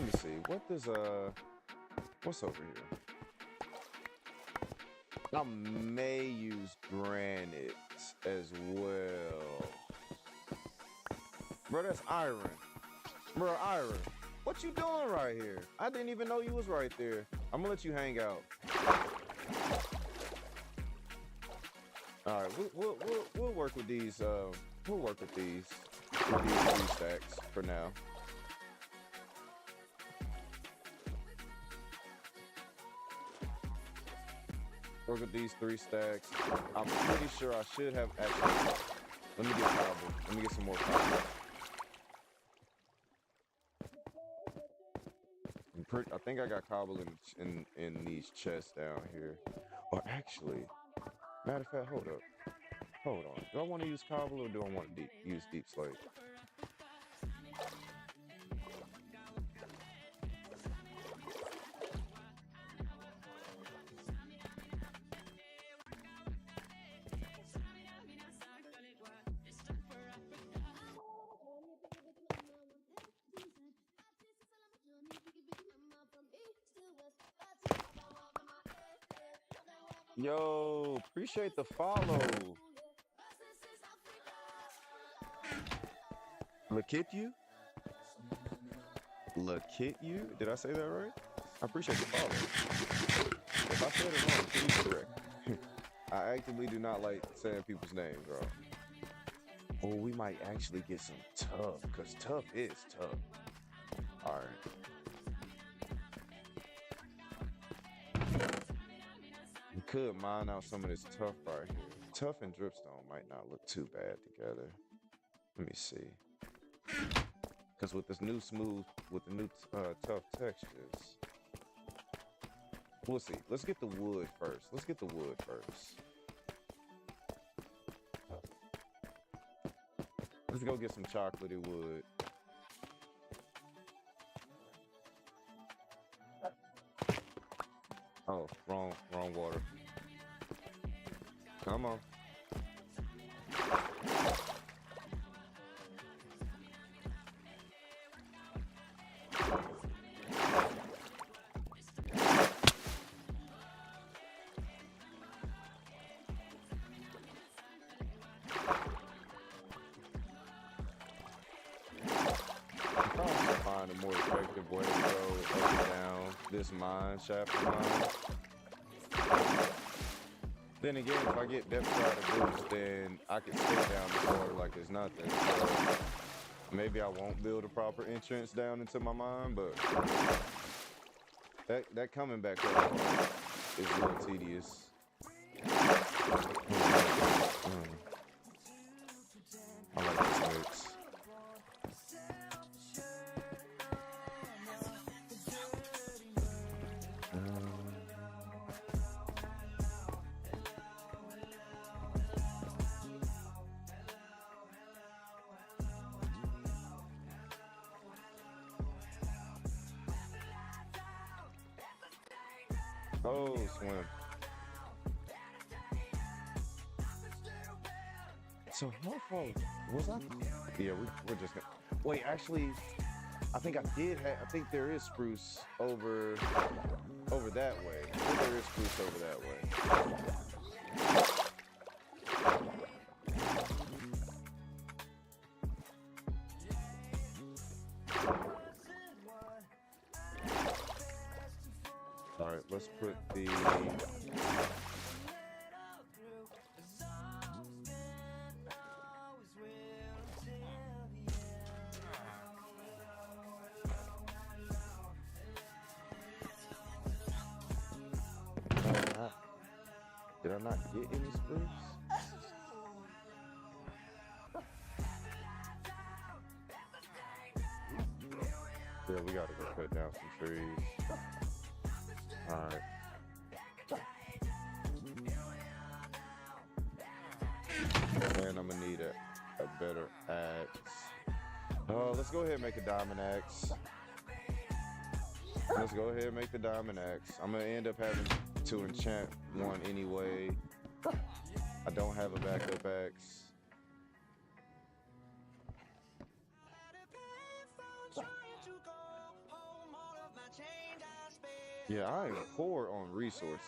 me see. What's over here? I may use granite as well. Bro, that's iron. Bro, iron. What you doing right here? I didn't even know you was right there. I'm gonna let you hang out. All right, we'll work with these. We'll work with these 3 stacks for now. Work with these 3 stacks. I'm pretty sure I should have actually. Let me get cobble. Let me get some more cobble. I think I got cobble in these chests down here. Or actually, matter of fact, hold on. Do I want to use cobble or do I want to use deep slate? Yo, appreciate the follow. Look at you. Did I say that right? I appreciate the follow. If I said it wrong, please correct. I actively do not like saying people's names, bro. Oh, we might actually get some tough, because tough is tough. All right. We could mine out some of this tough right here. Tough and dripstone might not look too bad together. Let me see. Because with this new smooth, with the new tough textures, we'll see. Let's get the wood first. Let's go get some chocolatey wood. Oh, wrong water. Come on. Find a more effective way to go up and down this mine shaft of mine. Then again, if I get depth strider boost, then I can stay down the water like it's nothing. So maybe I won't build a proper entrance down into my mine, but that coming back up is a little tedious. I like this mix. Oh, swim. So how far was I? Yeah, we're just gonna wait. Actually, I think I think there is spruce over that way. I think there is spruce over that way. All right, let's put the. Did I not get any spruce? Yeah, we gotta go cut down some trees. Alright. I'm gonna need a better axe. Let's go ahead and make a diamond axe. Let's go ahead and make the diamond axe. I'm gonna end up having to enchant one anyway. I don't have a backup axe. Yeah, I am poor on resources.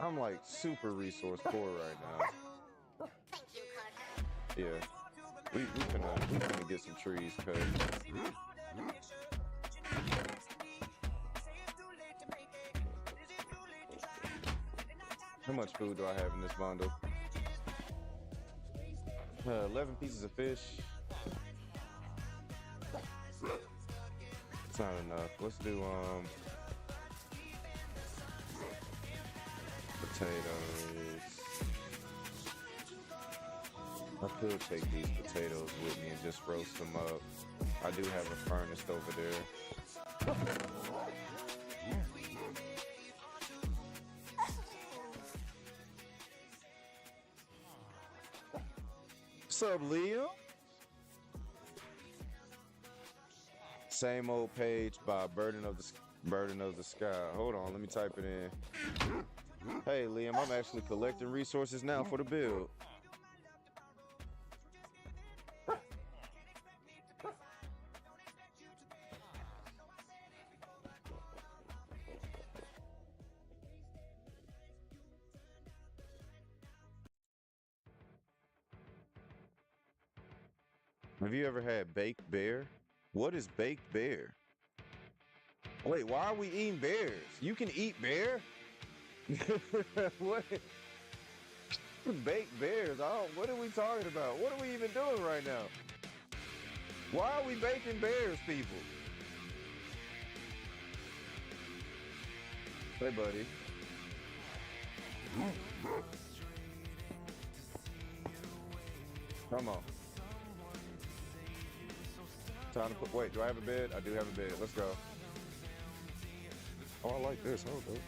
I'm like super resource poor right now. Yeah, we finna get some trees cut. How much food do I have in this bundle? 11 pieces of fish. It's not enough. Let's do potatoes. I could take these potatoes with me and just roast them up. I do have a furnace over there. What's up, Leo? Same old page by Burden of the Sky. Hold on, let me type it in. Hey, Liam, I'm actually collecting resources now for the build. Have you ever had baked bear? What is baked bear? Wait, why are we eating bears? You can eat bear? What? Baked bears? What are we talking about? What are we even doing right now? Why are we baking bears, people? Hey, buddy. Come on. Time to put, wait, do I have a bed? I do have a bed. Let's go. Oh, I like this. Hold on.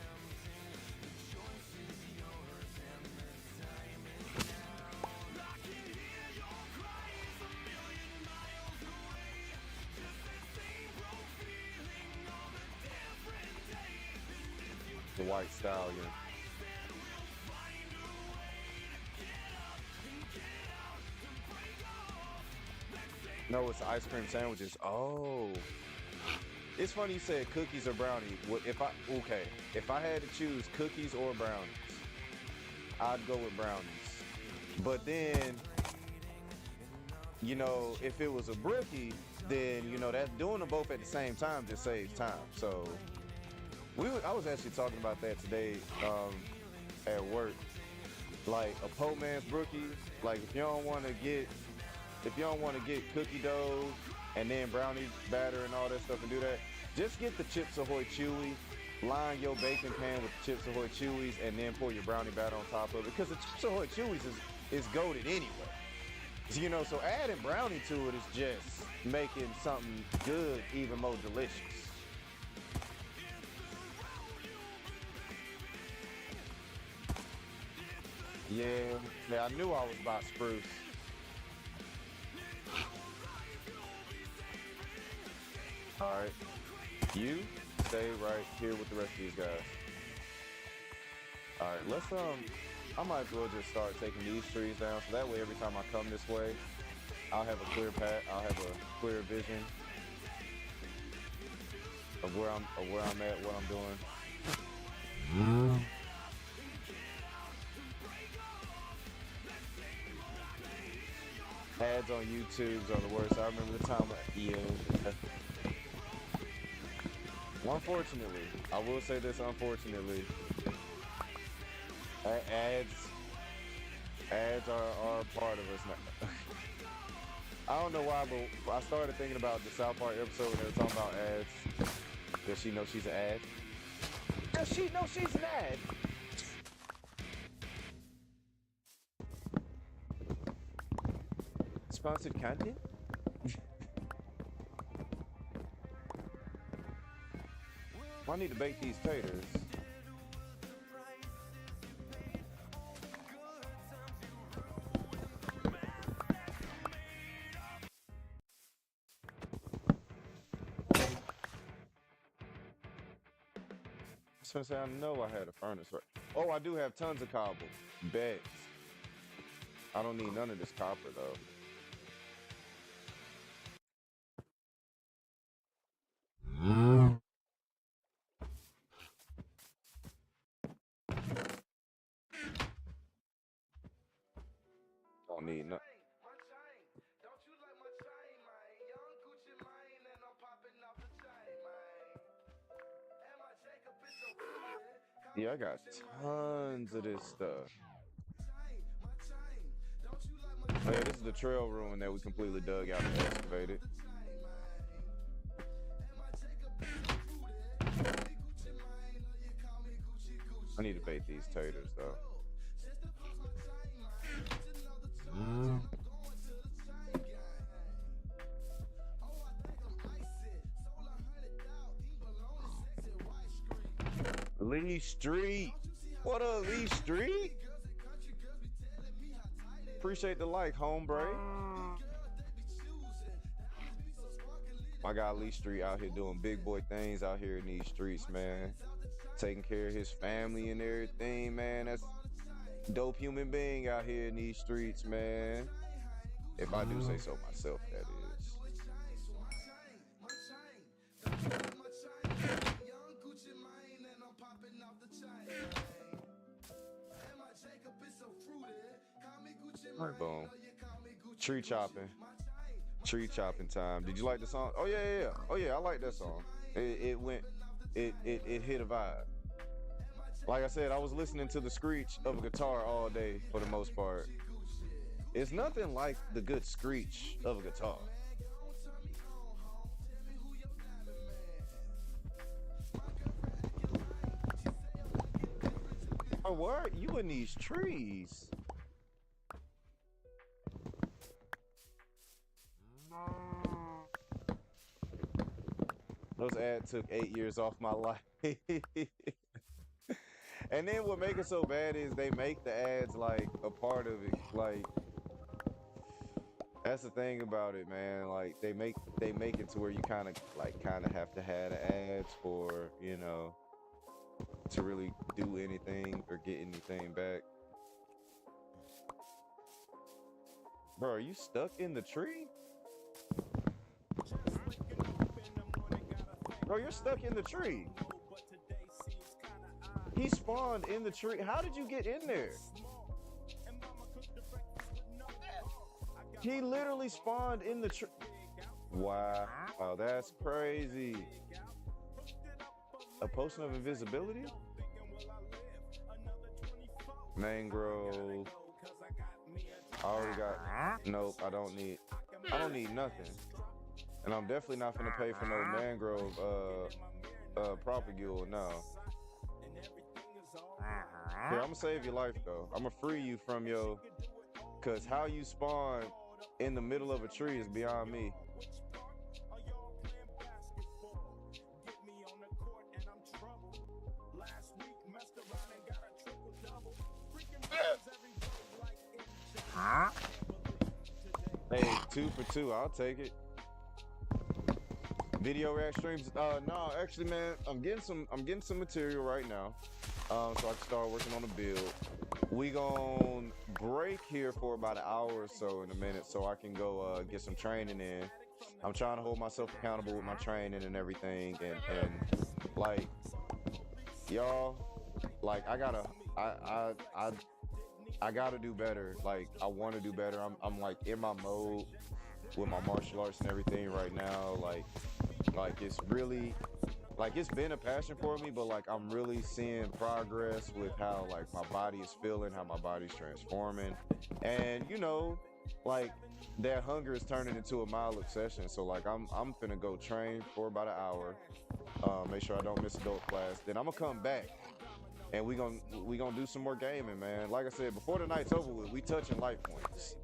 The white stallion. No, it's ice cream sandwiches. Oh. It's funny you said cookies or brownie. If I had to choose cookies or brownies, I'd go with brownies. But then, you know, if it was a brookie, then, you know, that doing them both at the same time just saves time. So I was actually talking about that today at work. Like a po' man's brookie, like if you don't want to get cookie dough and then brownie batter and all that stuff and do that, just get the Chips Ahoy Chewy, line your baking pan with the Chips Ahoy Chewies, and then pour your brownie batter on top of it. Because the Chips Ahoy Chewies is goated anyway. You know, so adding brownie to it is just making something good even more delicious. Yeah, I knew I was about spruce. All right, you stay right here with the rest of these guys. All right, let's I might as well just start taking these trees down, so that way every time I come this way, I'll have a clear path. I'll have a clear vision of where I'm at, what I'm doing. Ads on YouTube's are the worst. I remember the time. Unfortunately, I will say this. Unfortunately, ads are a part of us now. I don't know why, but I started thinking about the South Park episode when they were talking about ads. Does she know she's an ad? Does she know she's an ad? Sponsored content? I need to bake these taters. was gonna say, I know I had a furnace, right? Oh, I do have tons of cobble. Bet. I don't need none of this copper, though. Don't need nothing. Yeah, I got tons of this stuff. Oh, yeah, this is the trail ruin that we completely dug out and excavated. I need to bait these taters, though. Lee Street. What up, Lee Street? Appreciate the like, hombre. My guy Lee Street out here doing big boy things out here in these streets, man. Taking care of his family and everything, man. That's a dope human being out here in these streets, man. If I do say so myself, that is. All right, boom. Tree chopping. Tree chopping time. Did you like the song? Oh yeah. Oh yeah, I like that song. It hit a vibe. Like I said, I was listening to the screech of a guitar all day for the most part. It's nothing like the good screech of a guitar. Oh, why are you in these trees? Those ads took 8 years off my life. And then what makes it so bad is they make the ads like a part of it. Like, that's the thing about it, man. Like they make it to where you kind of have to have the ads for, you know, to really do anything or get anything back. Bro, are you stuck in the tree? Bro, you're stuck in the tree. He spawned in the tree. How did you get in there? He literally spawned in the tree. Wow. Oh, that's crazy. A potion of invisibility? Mangrove. I already got. Nope, I don't need nothing. And I'm definitely not gonna pay for no mangrove propagule now. Here, I'm gonna save your life though. I'm gonna free you from your, cause how you spawn in the middle of a tree is beyond me. Hey, 2 for 2, I'll take it. Video react streams. No, actually, man, I'm getting some material right now, so I can start working on a build. We gon' break here for about an hour or so in a minute, so I can go get some training in. I'm trying to hold myself accountable with my training and everything, and like, y'all, like I gotta do better. Like I want to do better. I'm like in my mode with my martial arts and everything right now. Like it's really, like it's been a passion for me, but like I'm really seeing progress with how like my body is feeling, how my body's transforming, and you know, like that hunger is turning into a mild obsession. So like I'm finna go train for about an hour, make sure I don't miss adult class. Then I'm gonna come back and we gonna do some more gaming, man. Like I said, before the night's over with, we touching life points.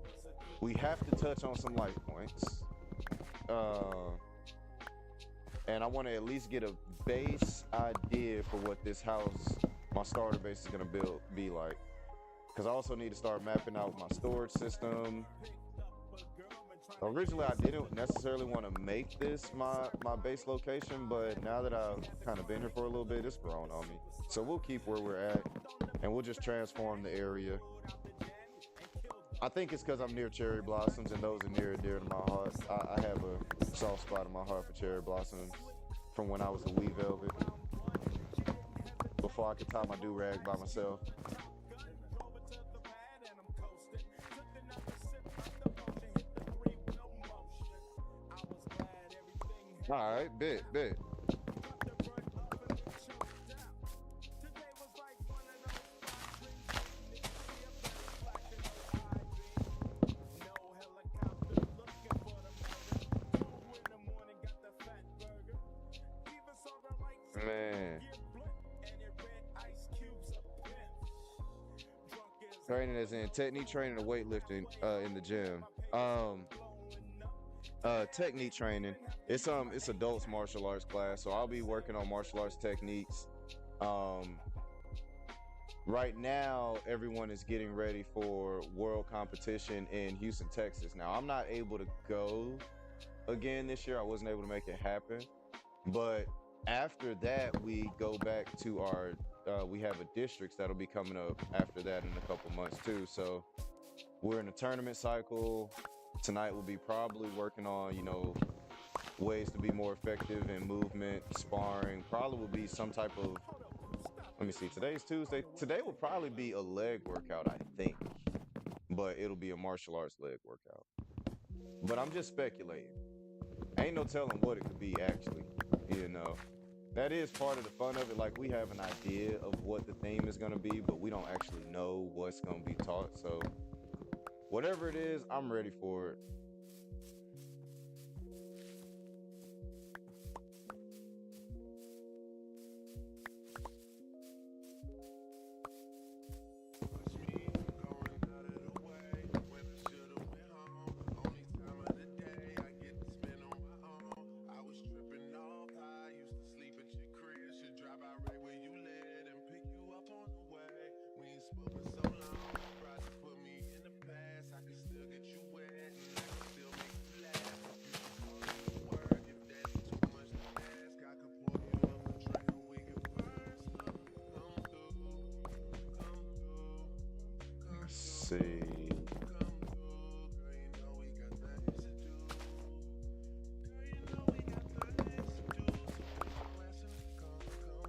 We have to touch on some life points. And I want to at least get a base idea for what this house, my starter base, is gonna be like. Because I also need to start mapping out my storage system. Originally, I didn't necessarily want to make this my base location, but now that I've kind of been here for a little bit, it's grown on me. So we'll keep where we're at, and we'll just transform the area. I think it's because I'm near cherry blossoms, and those are near and dear to my heart. I have a soft spot in my heart for cherry blossoms from when I was a wee velvet, before I could tie my do-rag by myself. All right, bet. Man. Training as in technique training or weightlifting in the gym. Technique training. It's adults martial arts class, so I'll be working on martial arts techniques. Right now, everyone is getting ready for world competition in Houston, Texas. Now, I'm not able to go again this year. I wasn't able to make it happen. But after that, we go back to our, we have a districts that'll be coming up after that in a couple months too. So we're in a tournament cycle. Tonight we'll be probably working on, ways to be more effective in movement, sparring. Probably will be some type of, let me see, today's Tuesday. Today will probably be a leg workout, I think, but it'll be a martial arts leg workout. But I'm just speculating. Ain't no telling what it could be actually, That is part of the fun of it. Like, we have an idea of what the theme is going to be, but we don't actually know what's going to be taught. So whatever it is, I'm ready for it.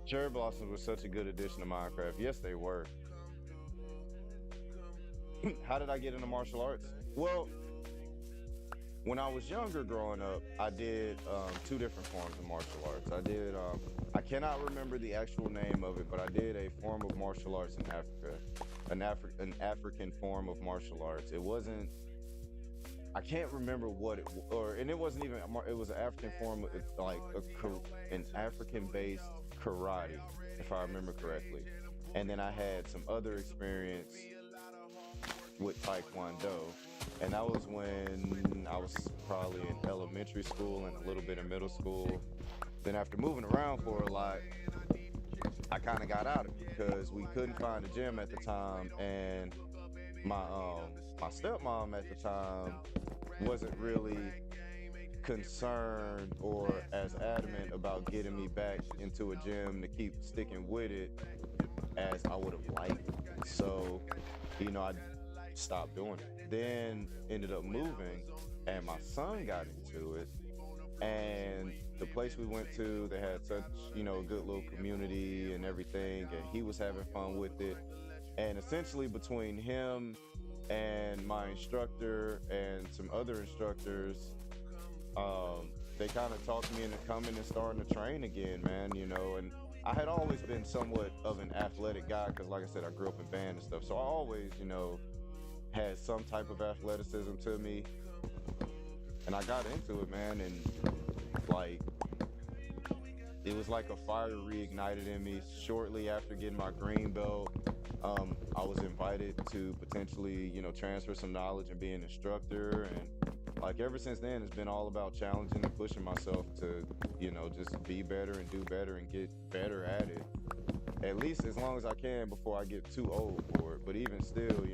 Cherry blossoms were such a good addition to Minecraft. Yes, they were. How did I get into martial arts? Well, when I was younger growing up, I did two different forms of martial arts. I did, I cannot remember the actual name of it, but I did a form of martial arts in Africa, an African form of martial arts. It wasn't, I can't remember what it was, and it wasn't even, it was an African form, like an African-based karate, if I remember correctly. And then I had some other experience with Taekwondo, and that was when I was probably in elementary school and a little bit in middle school. Then after moving around for a lot, I kind of got out of it because we couldn't find a gym at the time, and my stepmom at the time wasn't really concerned or as adamant about getting me back into a gym to keep sticking with it as I would have liked. So, I stopped doing it. Then ended up moving, and my son got into it. And the place we went to, they had such, a good little community and everything, and he was having fun with it. And essentially between him and my instructor and some other instructors, they kind of talked me into coming and starting to train again, man, and I had always been somewhat of an athletic guy because, like I said, I grew up in band and stuff. So I always, had some type of athleticism to me, and I got into it, man, and like, it was like a fire reignited in me. Shortly after getting my green belt, I was invited to potentially, transfer some knowledge and be an instructor. And like, ever since then, it's been all about challenging and pushing myself to, just be better and do better and get better at it. At least as long as I can before I get too old for it. But even still,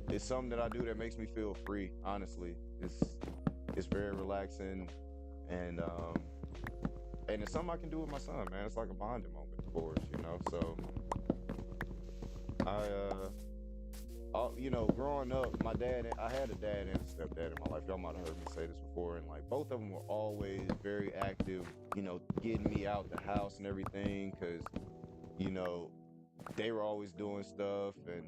it's something that I do that makes me feel free, honestly. it's very relaxing, and it's something I can do with my son, man. It's like a bonding moment for us, you know. So you know, growing up, I had a dad and a stepdad in my life. Y'all might have heard me say this before, and like both of them were always very active, you know, getting me out the house and everything, because, you know, they were always doing stuff, and,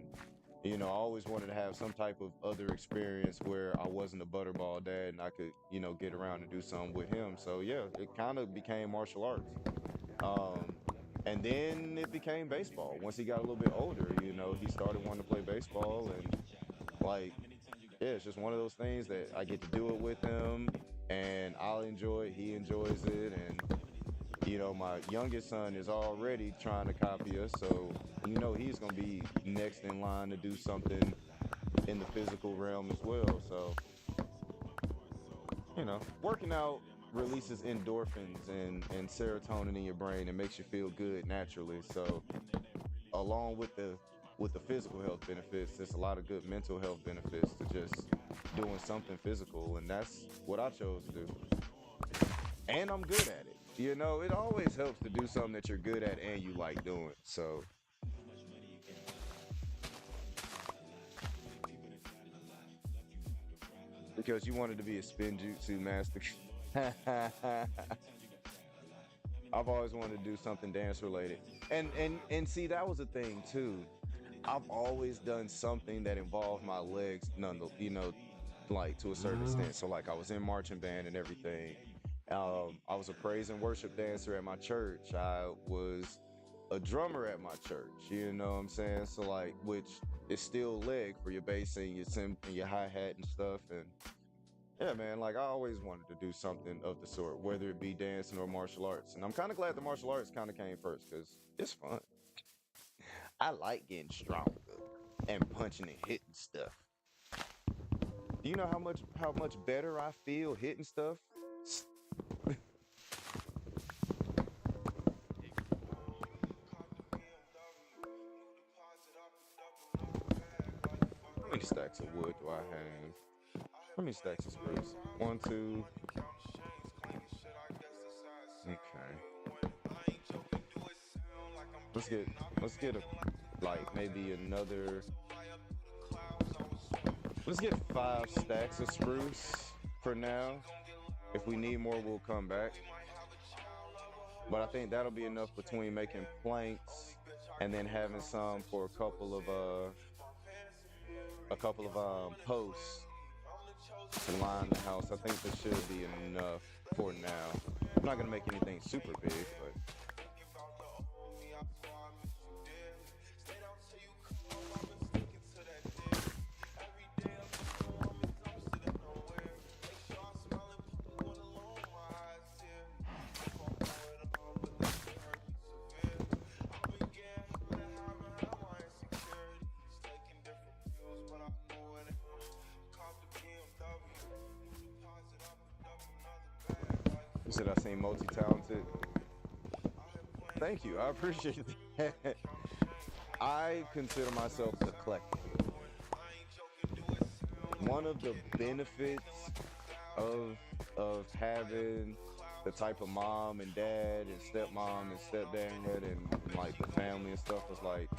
you know, I always wanted to have some type of other experience where I wasn't a butterball dad and I could, you know, get around and do something with him. So yeah, it kind of became martial arts. And then it became baseball. Once he got a little bit older, you know, he started wanting to play baseball, and like, yeah, it's just one of those things that I get to do it with him, and I'll enjoy it, he enjoys it, and, you know, my youngest son is already trying to copy us, so, you know, he's going to be next in line to do something in the physical realm as well. So, you know, working out releases endorphins and serotonin in your brain and makes you feel good naturally. So along with the physical health benefits, there's a lot of good mental health benefits to just doing something physical, and that's what I chose to do. And I'm good at it. You know, it always helps to do something that you're good at and you like doing. So because you wanted to be a spin jutsu master. I've always wanted to do something dance related. And see, that was a thing too. I've always done something that involved my legs, you know, like to a certain extent. So like I was in marching band and everything. I was a praise and worship dancer at my church. I was a drummer at my church, you know what I'm saying? So like, which is still leg for your bass and your hi-hat and stuff. And yeah, man, like I always wanted to do something of the sort, whether it be dancing or martial arts. And I'm kind of glad the martial arts kind of came first, because it's fun. I like getting stronger and punching and hitting stuff. Do you know how much better I feel hitting stuff? How many stacks of wood do I have? How many stacks of spruce? 1, 2. Okay. Let's get maybe another. Let's get 5 stacks of spruce for now. If we need more, we'll come back. But I think that'll be enough between making planks and then having some for a couple of posts to line the house. I think this should be enough for now. I'm not gonna make anything super big, but you said I seem multi-talented. Thank you, I appreciate that. I consider myself eclectic. One of the benefits of having the type of mom and dad and stepmom and stepdad and like the family and stuff was like,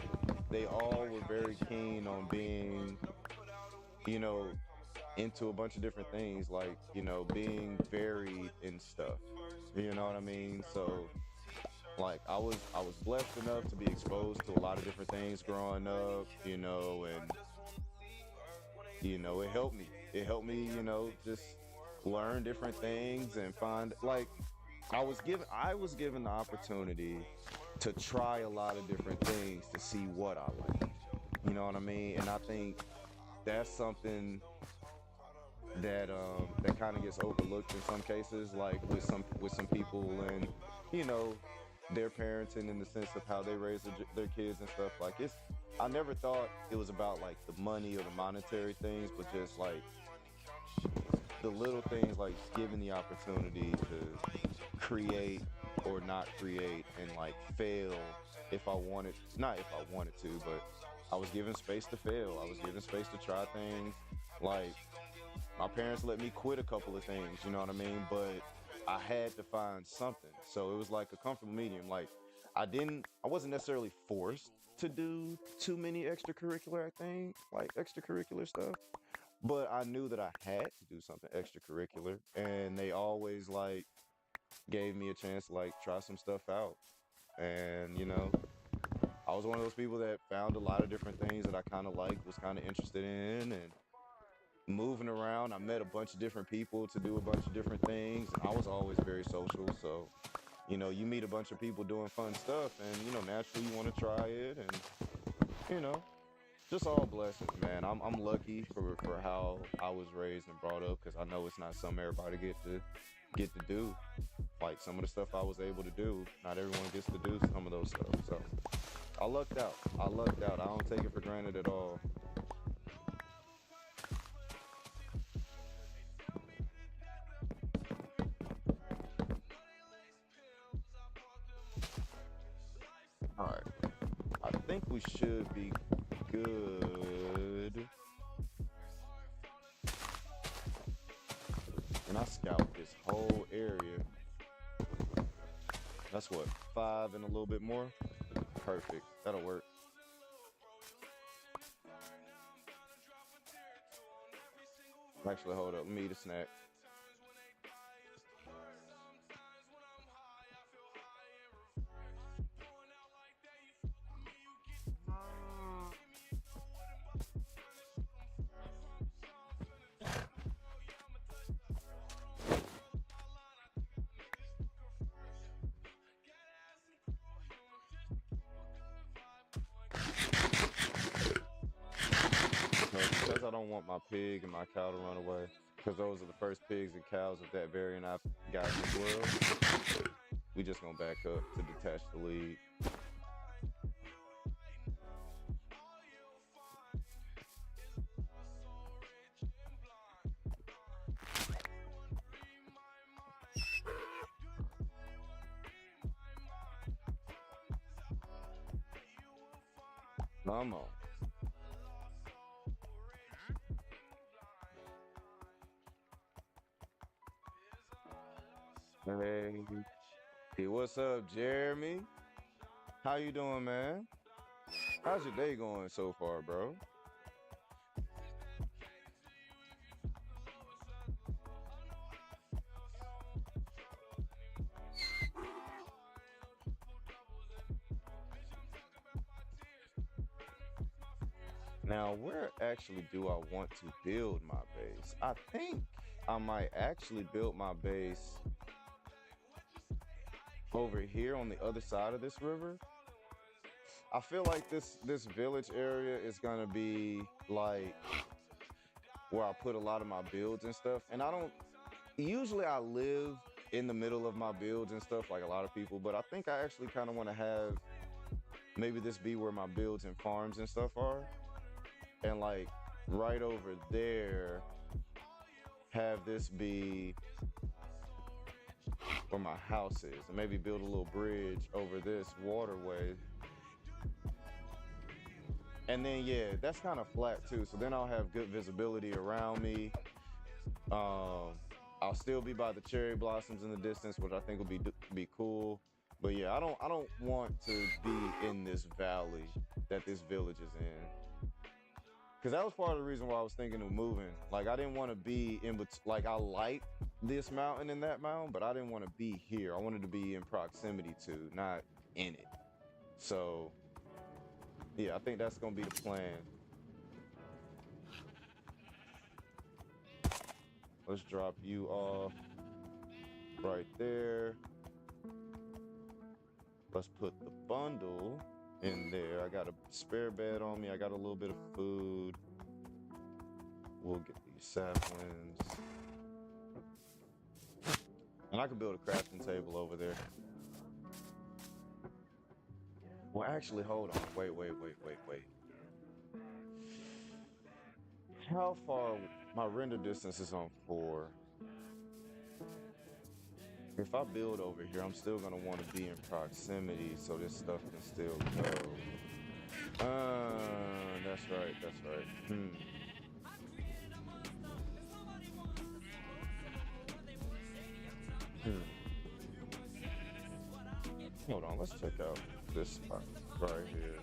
they all were very keen on being, you know, into a bunch of different things, like, you know, being varied in stuff, you know what I mean? So like I was blessed enough to be exposed to a lot of different things growing up, you know, and you know, it helped me, you know, just learn different things and find, like, I was given the opportunity to try a lot of different things to see what I like, you know what I mean? And I think that's something that kind of gets overlooked in some cases, like with some people, and you know, their parenting in the sense of how they raise their kids and stuff. Like, I never thought it was about like the money or the monetary things, but just like the little things, like given the opportunity to create or not create and like fail not if I wanted to, but I was given space to fail. I was given space to try things. Like, My parents let me quit a couple of things, you know what I mean? But I had to find something. So it was like a comfortable medium. Like I wasn't necessarily forced to do too many extracurricular things, like extracurricular stuff. But I knew that I had to do something extracurricular, and they always like gave me a chance to like try some stuff out. And I was one of those people that found a lot of different things that I kind of liked, was kind of interested in, and moving around. I met a bunch of different people to do a bunch of different things, and I was always very social. So, you meet a bunch of people doing fun stuff, and naturally you want to try it, and you know, just all blessings, man. I'm lucky for how I was raised and brought up, because I know it's not something everybody get to do. Like some of the stuff I was able to do, not everyone gets to do some of those stuff. So I lucked out. I don't take it for granted at all. All right. I think we should be good. And I scout this whole area. That's what, 5 and a little bit more? Perfect. That'll work. Actually, hold up. Let me eat a snack. Because I don't want my pig and my cow to run away, because those are the first pigs and cows of that variant I've got in the world, we just gonna back up to detach the lead. Come on. Hey, what's up, Jeremy? How you doing, man? How's your day going so far, bro? Now, where actually do I want to build my base? I think I might actually build my base over here on the other side of this river. I feel like this village area is gonna be like where I put a lot of my builds and stuff. And usually I live in the middle of my builds and stuff like a lot of people, but I think I actually kind of want to have maybe this be where my builds and farms and stuff are. And like right over there, have this be where my house is, and maybe build a little bridge over this waterway. And then, yeah, that's kind of flat too. So then I'll have good visibility around me. I'll still be by the cherry blossoms in the distance, which I think will be cool. But yeah, I don't want to be in this valley that this village is in. Because that was part of the reason why I was thinking of moving. Like, I didn't want to be in between. Like, I like this mountain and that mountain, but I didn't want to be here. I wanted to be in proximity to, not in it. So, yeah, I think that's going to be the plan. Let's drop you off right there. Let's put the bundle in there. I got a spare bed on me. I got a little bit of food. We'll get these saplings. And I can build a crafting table over there. Well, actually, hold on. Wait. How far? My render distance is on 4. If I build over here, I'm still gonna want to be in proximity so this stuff can still go. That's right. Hold on, let's check out this spot right here.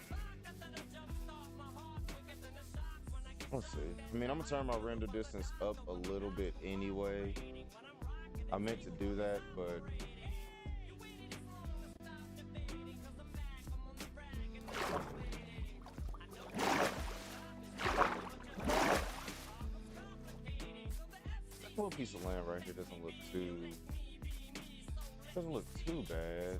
Let's see. I mean, I'm gonna turn my render distance up a little bit anyway. I meant to do that, but that little piece of land right here doesn't look too bad.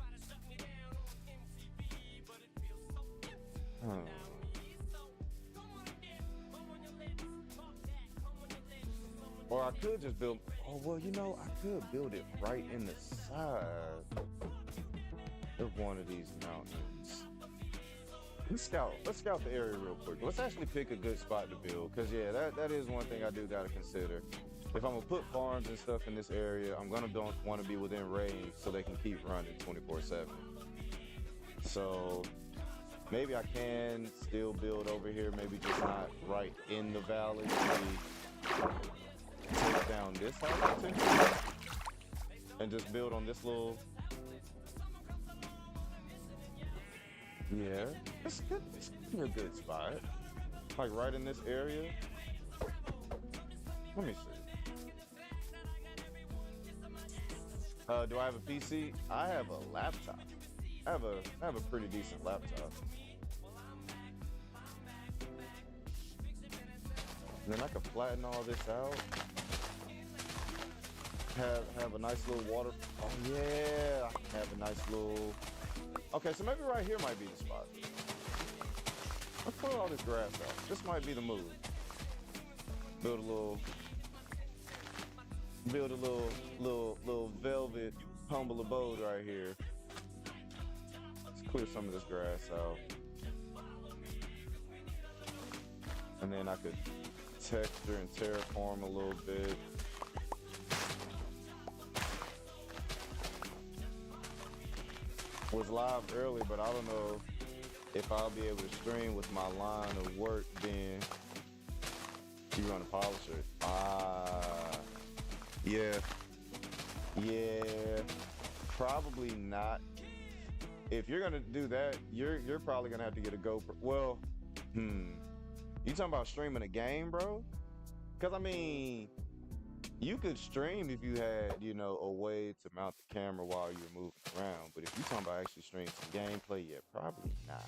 Or I could just build, oh, well, you know, I could build it right in the side of one of these mountains. Let's scout the area real quick. Let's actually pick a good spot to build, because, yeah, that is one thing I do got to consider. If I'm going to put farms and stuff in this area, I'm going to want to be within range so they can keep running 24/7. So maybe I can still build over here, maybe just not right in the valley. Maybe take down this house potentially and just build on this little. Yeah, this could be a good spot. Like right in this area. Let me see. Do I have a PC? I have a laptop. I have a pretty decent laptop. And then I could flatten all this out. Have a nice little water. Oh yeah, I can have a nice little. Okay, so maybe right here might be the spot. Let's put all this grass out. This might be the move. Build a little velvet humble abode right here. Let's clear some of this grass out. And then I could texture and terraform a little bit. Was live early, but I don't know if I'll be able to stream with my line of work being you run a polisher. Yeah, probably not. If you're gonna do that, you're probably gonna have to get a GoPro. Well, you talking about streaming a game, bro? Because I mean, you could stream if you had, you know, a way to mount the camera while you're moving around. But if you're talking about actually streaming some gameplay, yeah, probably not.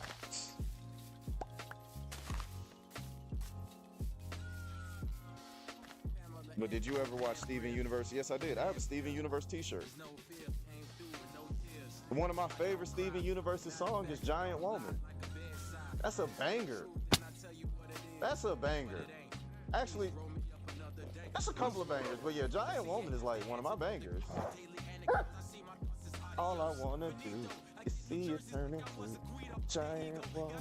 But did you ever watch Steven Universe? Yes, I did. I have a Steven Universe t-shirt. One of my favorite Steven Universe's songs is Giant Woman. That's a banger. That's a banger. Actually, that's a couple of bangers. But yeah, Giant Woman is like one of my bangers. All I wanna do is see you turn into a giant woman.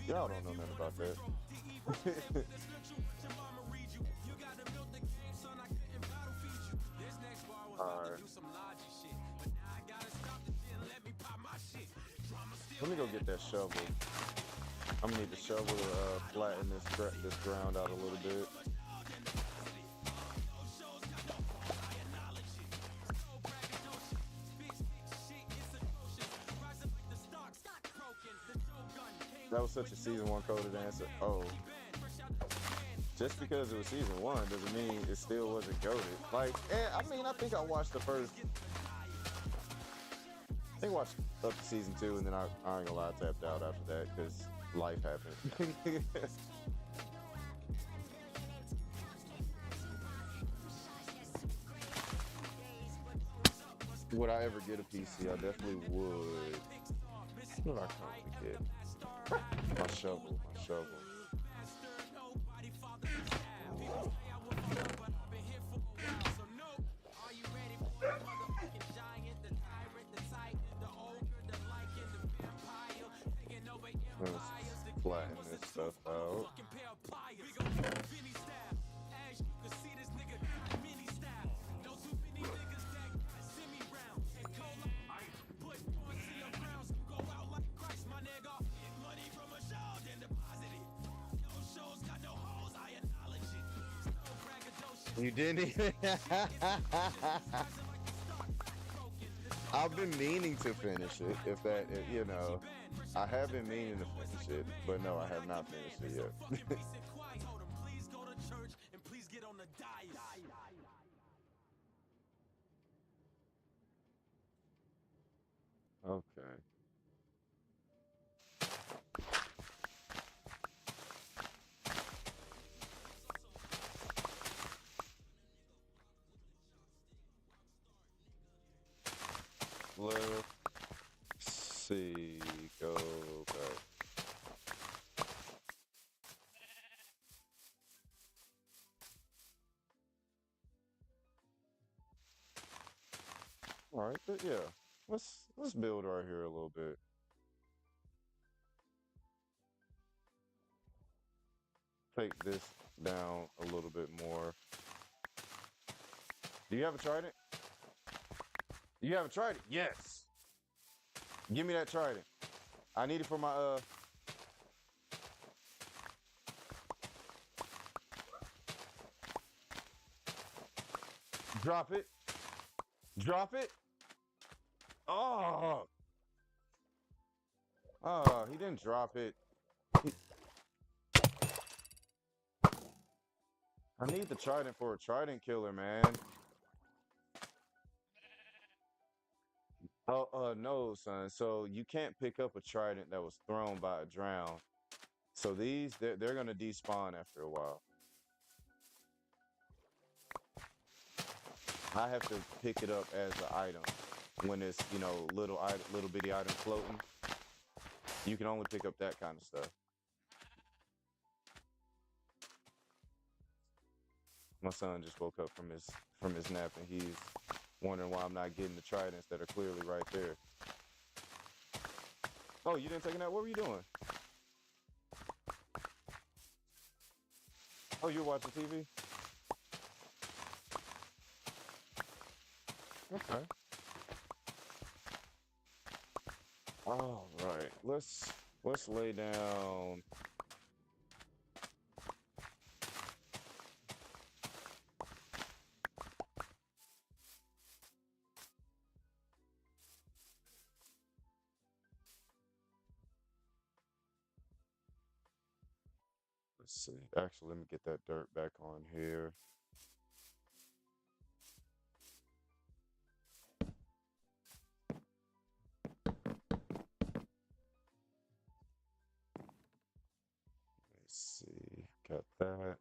Y'all don't know nothing about that. Alright. Let me go get that shovel. I'm gonna need the shovel to flatten this ground out a little bit. That was such a season 1 coded answer. Oh. Just because it was season 1 doesn't mean it still wasn't coded. Like, I mean, I think I watched the first. I think I watched up to season 2, and then I ain't gonna lie, I tapped out after that because life happened. Would I ever get a PC? I definitely would. What would I currently get? My shovel. Let's flatten this stuff out. You didn't even. I've been meaning to finish it. You know, I have been meaning to finish it, but no, I have not finished it yet. Okay. Let's see. Go back. All right, but yeah, let's build right here a little bit. Take this down a little bit more. Do you have a trident? You have a trident? Yes. Give me that trident. I need it for my Drop it. Drop it. Oh. Oh, he didn't drop it. I need the trident for a trident killer, man. Oh, no, son. So you can't pick up a trident that was thrown by a drown. So they're gonna despawn after a while. I have to pick it up as an item when it's, you know, little bitty item floating. You can only pick up that kind of stuff. My son just woke up from his nap and he's wondering why I'm not getting the tridents that are clearly right there. Oh, you didn't take a nap? What were you doing? Oh, you were watching TV? Okay. All right. Let's lay down. Let's see. Actually, let me get that dirt back on here. Let's see. Got that.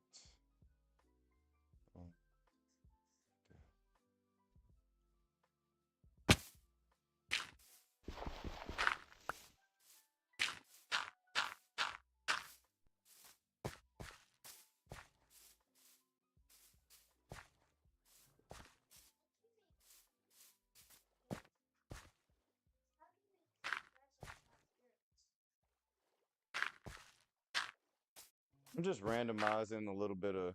Oh, I'm just randomizing a little bit of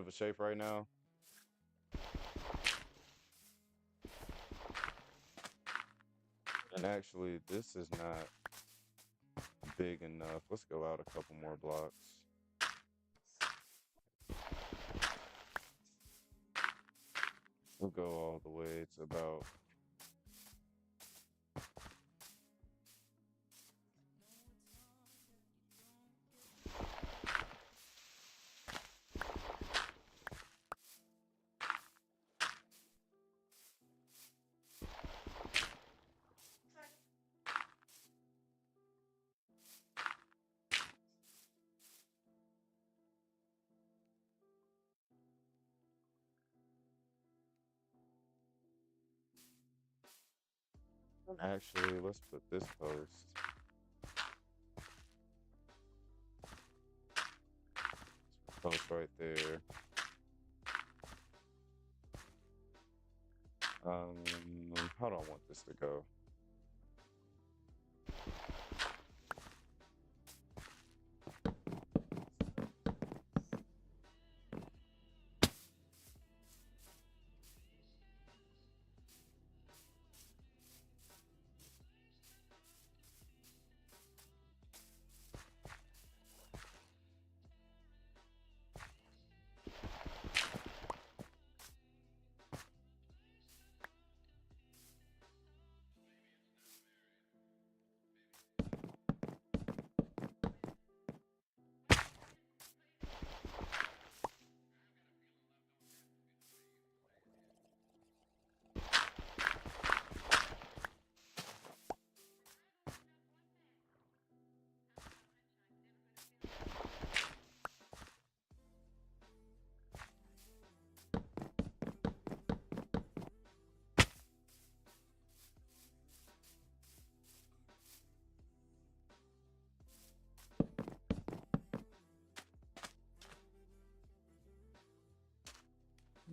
a shape right now. And actually, this is not big enough. Let's go out a couple more blocks. We'll go all the way to about actually, let's put this post. Post right there. How do I want this to go?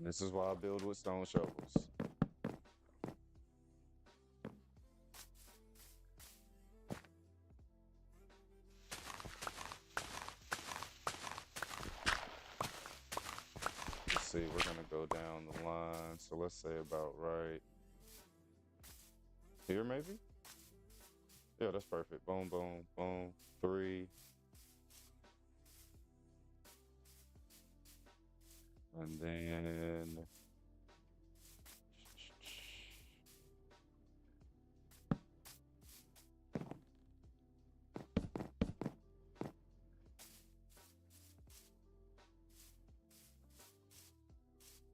This is why I build with stone shovels. Let's see, we're gonna go down the line. So let's say about right here, maybe? Yeah, that's perfect. Boom, boom, boom. 3. And then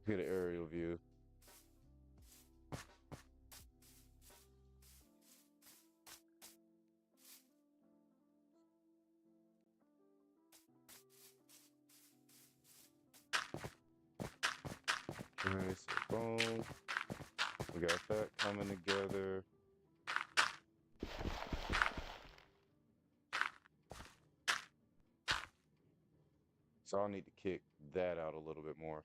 get an aerial view. Okay, so boom. We got that coming together. So I'll need to kick that out a little bit more.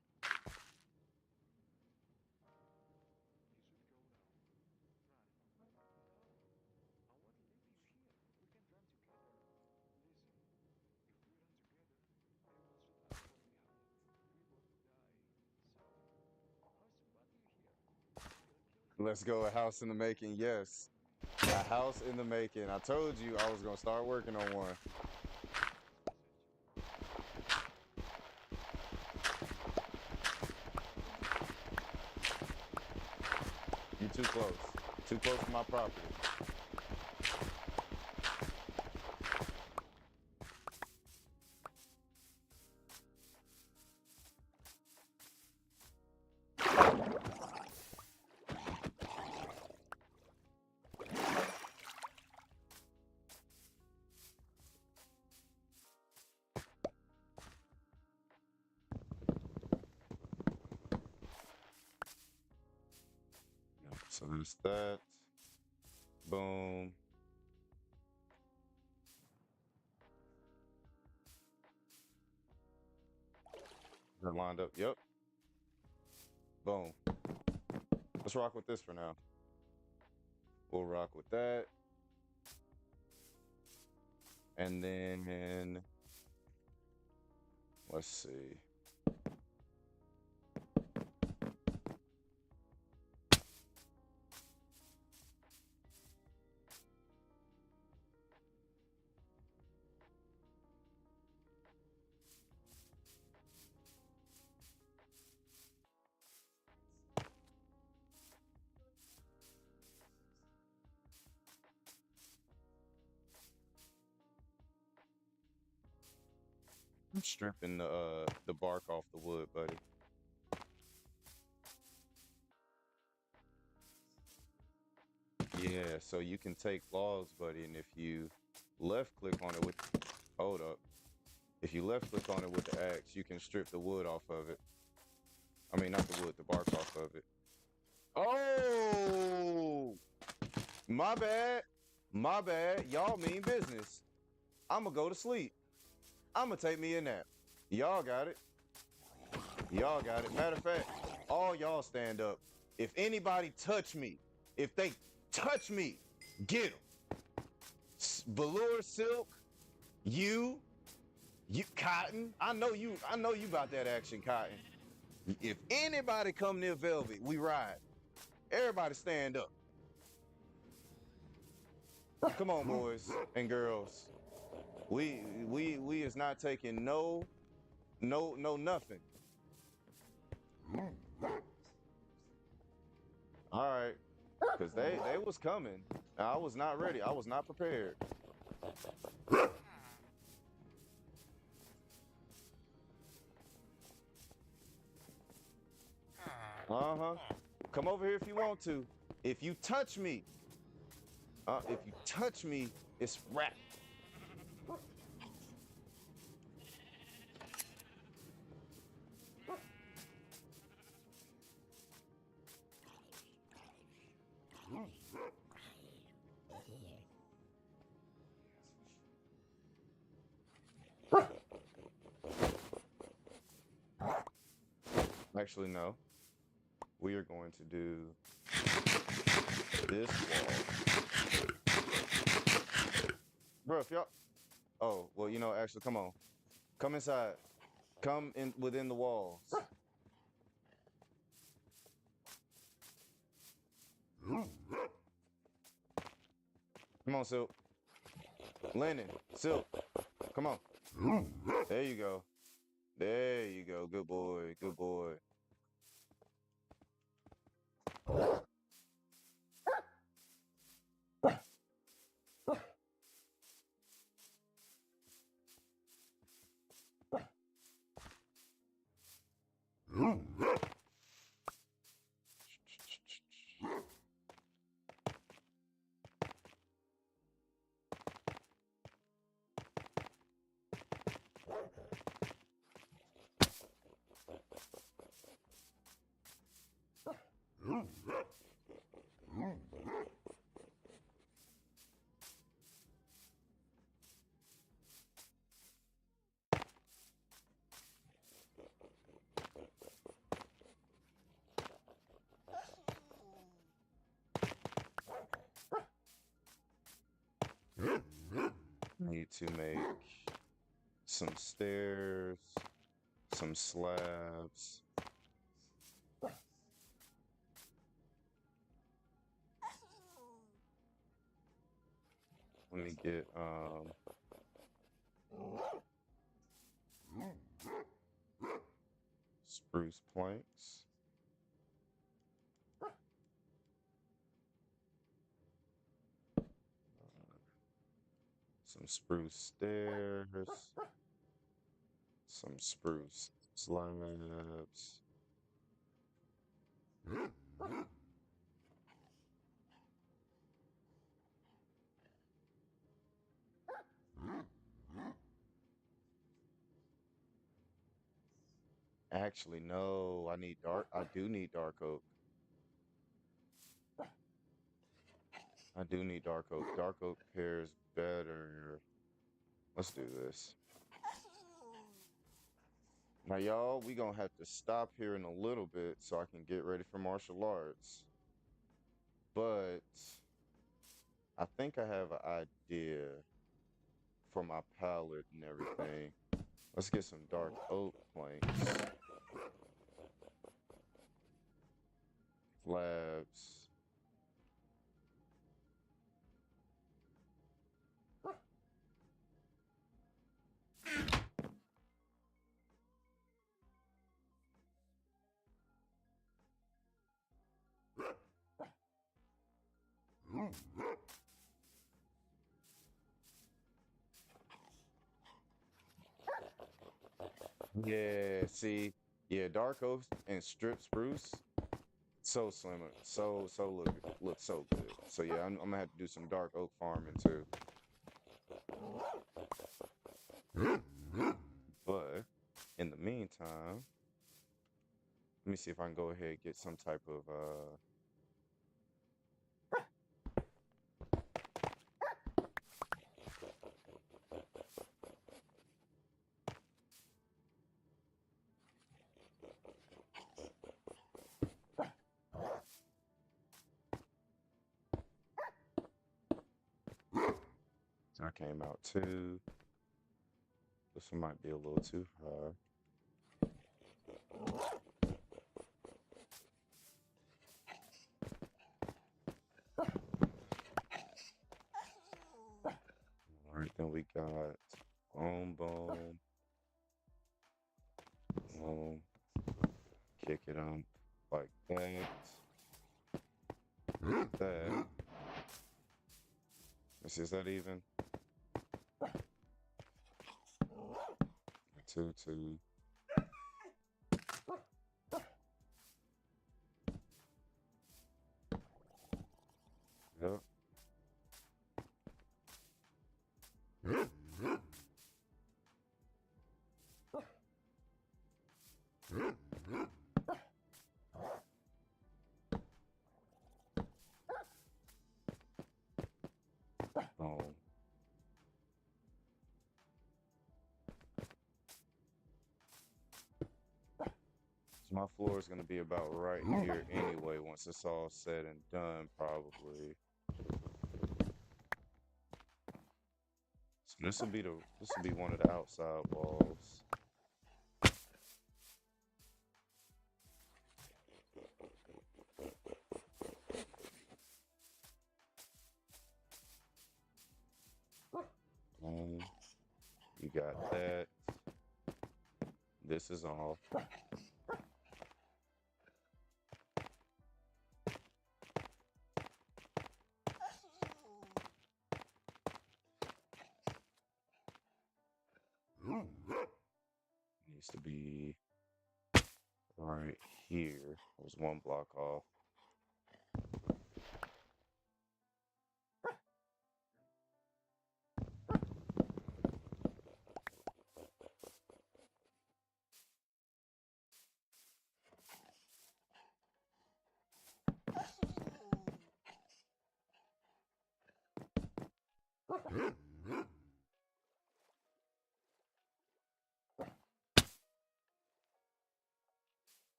Let's go, a house in the making, yes. A house in the making. I told you I was gonna start working on one. You too close. Too close to my property. So there's that. Boom. They're lined up. Yep. Boom. Let's rock with this for now. We'll rock with that. And then let's see. I'm stripping the bark off the wood, buddy. Yeah, so you can take logs, buddy, and if you left click on it with, hold up. If you left click on it with the axe, you can strip the wood off of it. I mean, not the wood, the bark off of it. Oh, my bad. My bad. Y'all mean business. I'ma go to sleep. I'ma take me a nap. Y'all got it. Y'all got it. Matter of fact, all y'all stand up. If anybody touch me, if they touch me, get them. Velour silk, you Cotton. I know you about that action, Cotton. If anybody come near Velvet, we ride. Everybody stand up. Come on, boys and girls. We is not taking no nothing. All right, because they was coming. I was not ready. I was not prepared. Come over here if you want to. If you touch me, it's wrapped. Actually, no. We are going to do this wall. Bro, if y'all... Oh, well, you know, actually, come on. Come inside. Come in within the walls. Come on, Silk. Lennon, Silk. Come on. There you go. There you go. Good boy. Good boy. Need to make some stairs, some slabs. Let me get spruce planks. Some spruce stairs, some spruce slabs. Actually, no, I do need dark oak. I do need dark oak. Dark oak pairs better. Let's do this. Now, y'all, we gonna have to stop here in a little bit so I can get ready for martial arts. But I think I have an idea for my palette and everything. Let's get some dark oak planks. Slabs. Yeah, see, yeah, dark oak and strip spruce, so slim, so look so good. So yeah, I'm gonna have to do some dark oak farming too. But in the meantime, let me see if I can go ahead and get some type of I came out too. This one might be a little too high. All right, then we got bone. Kick it on like that. That. Let's see, is that even? 2, 2. Yep. My floor is gonna be about right here anyway once it's all said and done, probably. So this will be one of the outside walls. You got that. This is all. Needs to be right here. It was one block off.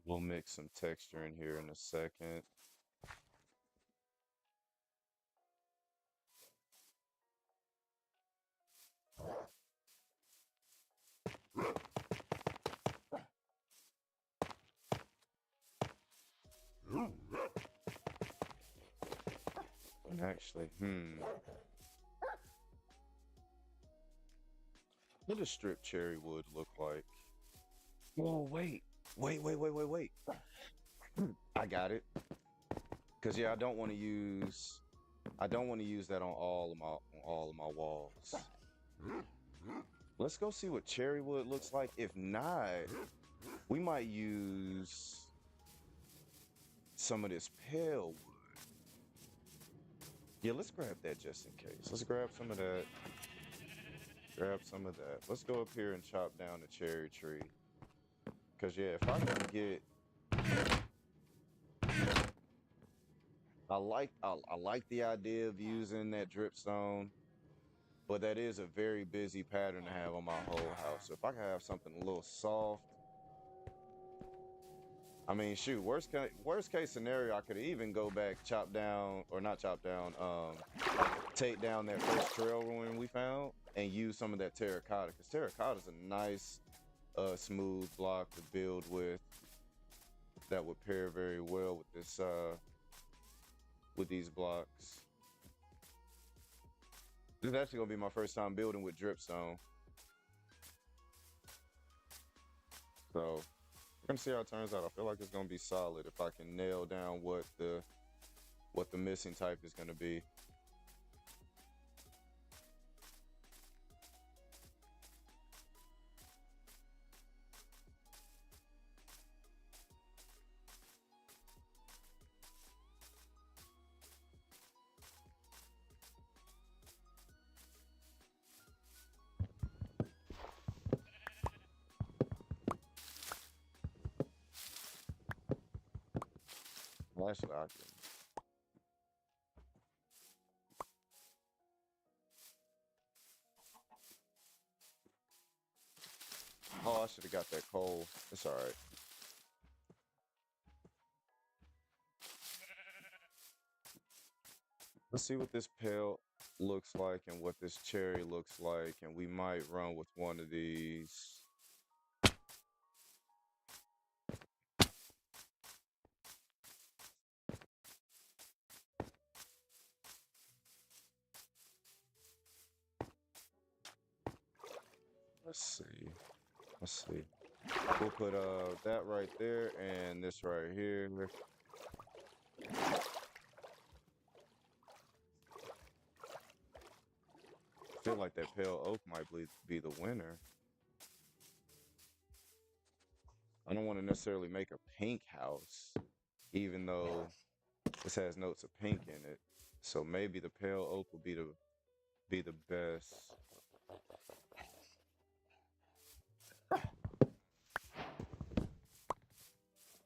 We'll mix some texture in here in a second. And actually, what does strip cherry wood look like? Oh, wait. I got it. Cause yeah, I don't want to use that on all of my walls. Let's go see what cherry wood looks like. If not, we might use some of this pale wood. Yeah, let's grab that just in case. Let's grab some of that. Let's go up here and chop down the cherry tree. Cause yeah, if I can get, I like the idea of using that dripstone, but that is a very busy pattern to have on my whole house. So if I can have something a little soft, I mean, shoot, worst case scenario, I could even go back, take down that first trail ruin we found and use some of that terracotta, because terracotta is a nice, smooth block to build with that would pair very well with this, with these blocks. This is actually gonna be my first time building with dripstone. So we're gonna see how it turns out. I feel like it's gonna be solid if I can nail down what the missing type is gonna be. Well, actually, I can. Oh, I should have got that coal. It's all right. Let's see what this pale looks like and what this cherry looks like, and we might run with one of these. Let's see. We'll put that right there and this right here. I feel like that pale oak might be the winner. I don't want to necessarily make a pink house, even though this has notes of pink in it. So maybe the pale oak will be the best.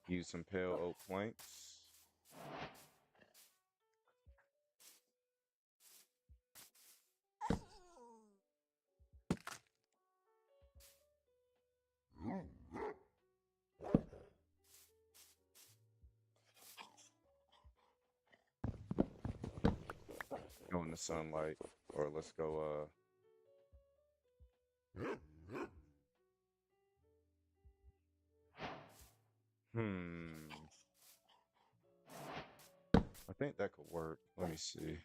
Use some pale oak planks. go in the sunlight, or let's go. I think that could work. Let me see.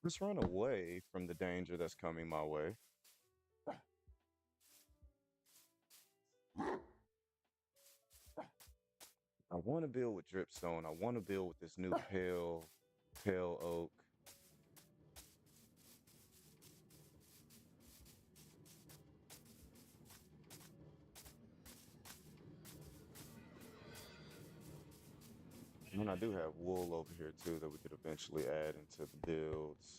Just run away from the danger that's coming my way. I want to build with dripstone. I want to build with this new pale oak. And I do have wool over here too that we could eventually add into the builds.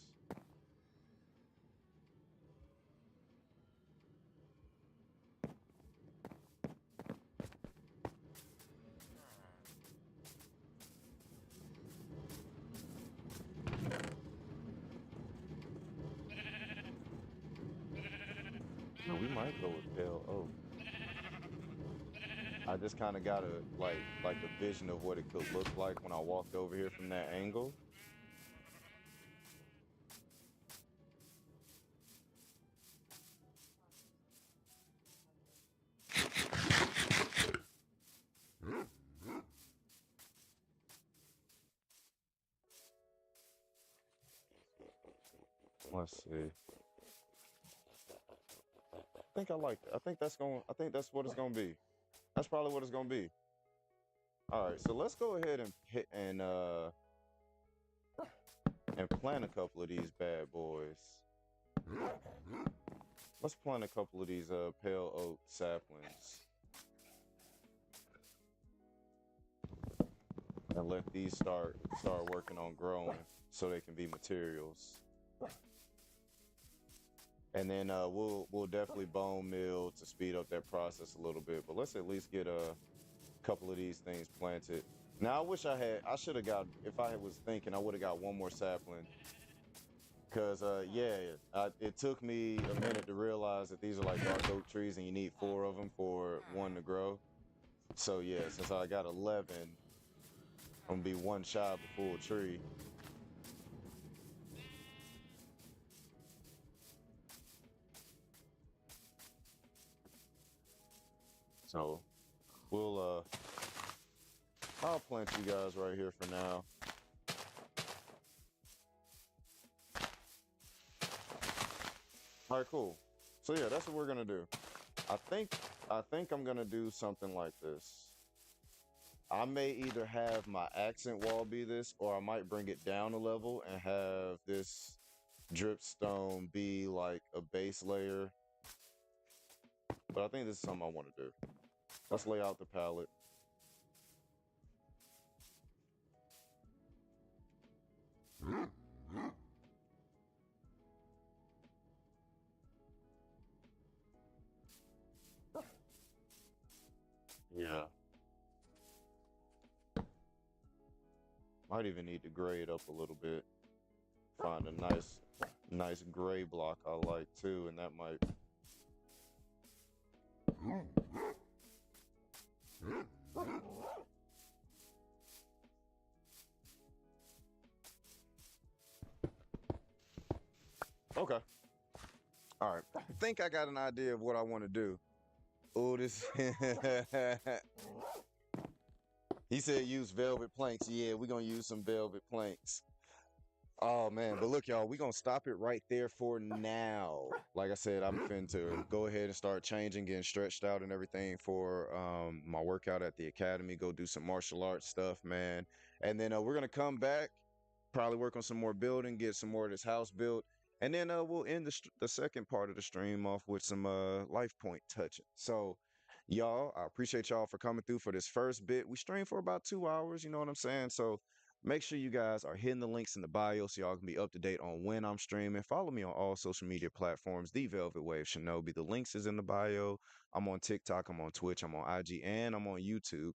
No, we might go with pale oak. I just kind of got like a vision of what it could look like when I walked over here from that angle. Let's see. I think I like it. I think that's what it's gonna be. That's probably what it's gonna be. All right, so let's go ahead and plant a couple of these bad boys. Let's plant a couple of these pale oak saplings. And let these start working on growing so they can be materials. And then we'll definitely bone mill to speed up that process a little bit. But let's at least get a couple of these things planted. Now I should have got, if I was thinking, I would have got one more sapling. Cause it took me a minute to realize that these are like dark oak trees and you need 4 of them for one to grow. So yeah, since I got 11, I'm gonna be one shy of a full tree. So I'll plant you guys right here for now. All right, cool. So yeah, that's what we're gonna do. I think I'm gonna do something like this. I may either have my accent wall be this, or I might bring it down a level and have this dripstone be like a base layer. But I think this is something I want to do. Let's lay out the palette. Yeah. Might even need to grade up a little bit. Find a nice gray block I like too, and that might. Okay. All right. I think I got an idea of what I want to do. Oh, this. He said use velvet planks. Yeah, we're going to use some velvet planks. Oh, man. But look, y'all, we're going to stop it right there for now. Like I said, I'm finna go ahead and start changing, getting stretched out and everything for my workout at the academy. Go do some martial arts stuff, man. And then we're going to come back, probably work on some more building, get some more of this house built. And then we'll end the second part of the stream off with some life point touching. So, y'all, I appreciate y'all for coming through for this first bit. We stream for about 2 hours, you know what I'm saying? So make sure you guys are hitting the links in the bio so y'all can be up to date on when I'm streaming. Follow me on all social media platforms, The Velvet Wave Shinobi. The links is in the bio. I'm on TikTok, I'm on Twitch, I'm on IG, and I'm on YouTube.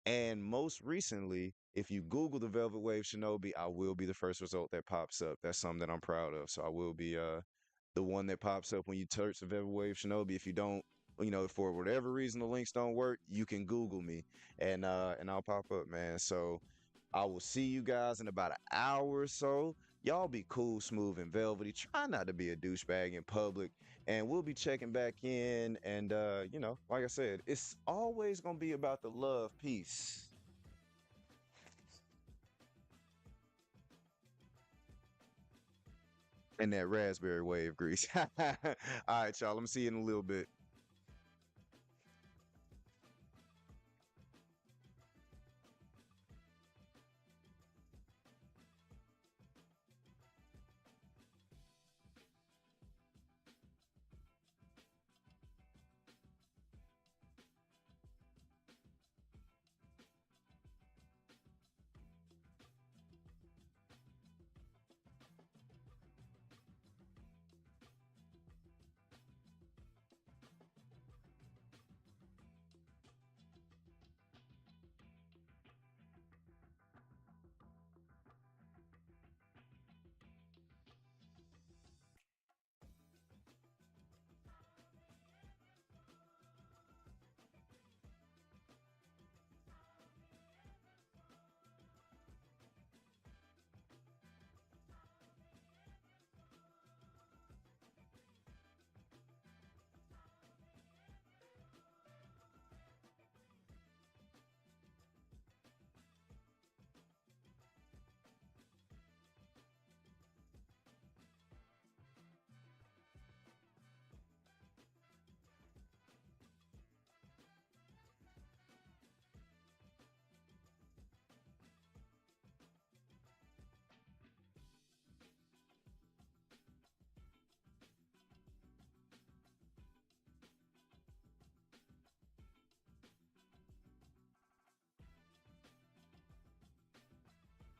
And most recently, if you Google the Velvet Wave Shinobi, I will be the first result that pops up. That's something that I'm proud of. So I will be the one that pops up when you search the Velvet Wave Shinobi. If you don't you know, for whatever reason the links don't work, you can Google me and I'll pop up, man. So I will see you guys in about an hour or so. Y'all be cool, smooth, and velvety. Try not to be a douchebag in public. And we'll be checking back in. And, you know, like I said, it's always going to be about the love, peace. And that raspberry wave grease. All right, y'all. Let me see you in a little bit.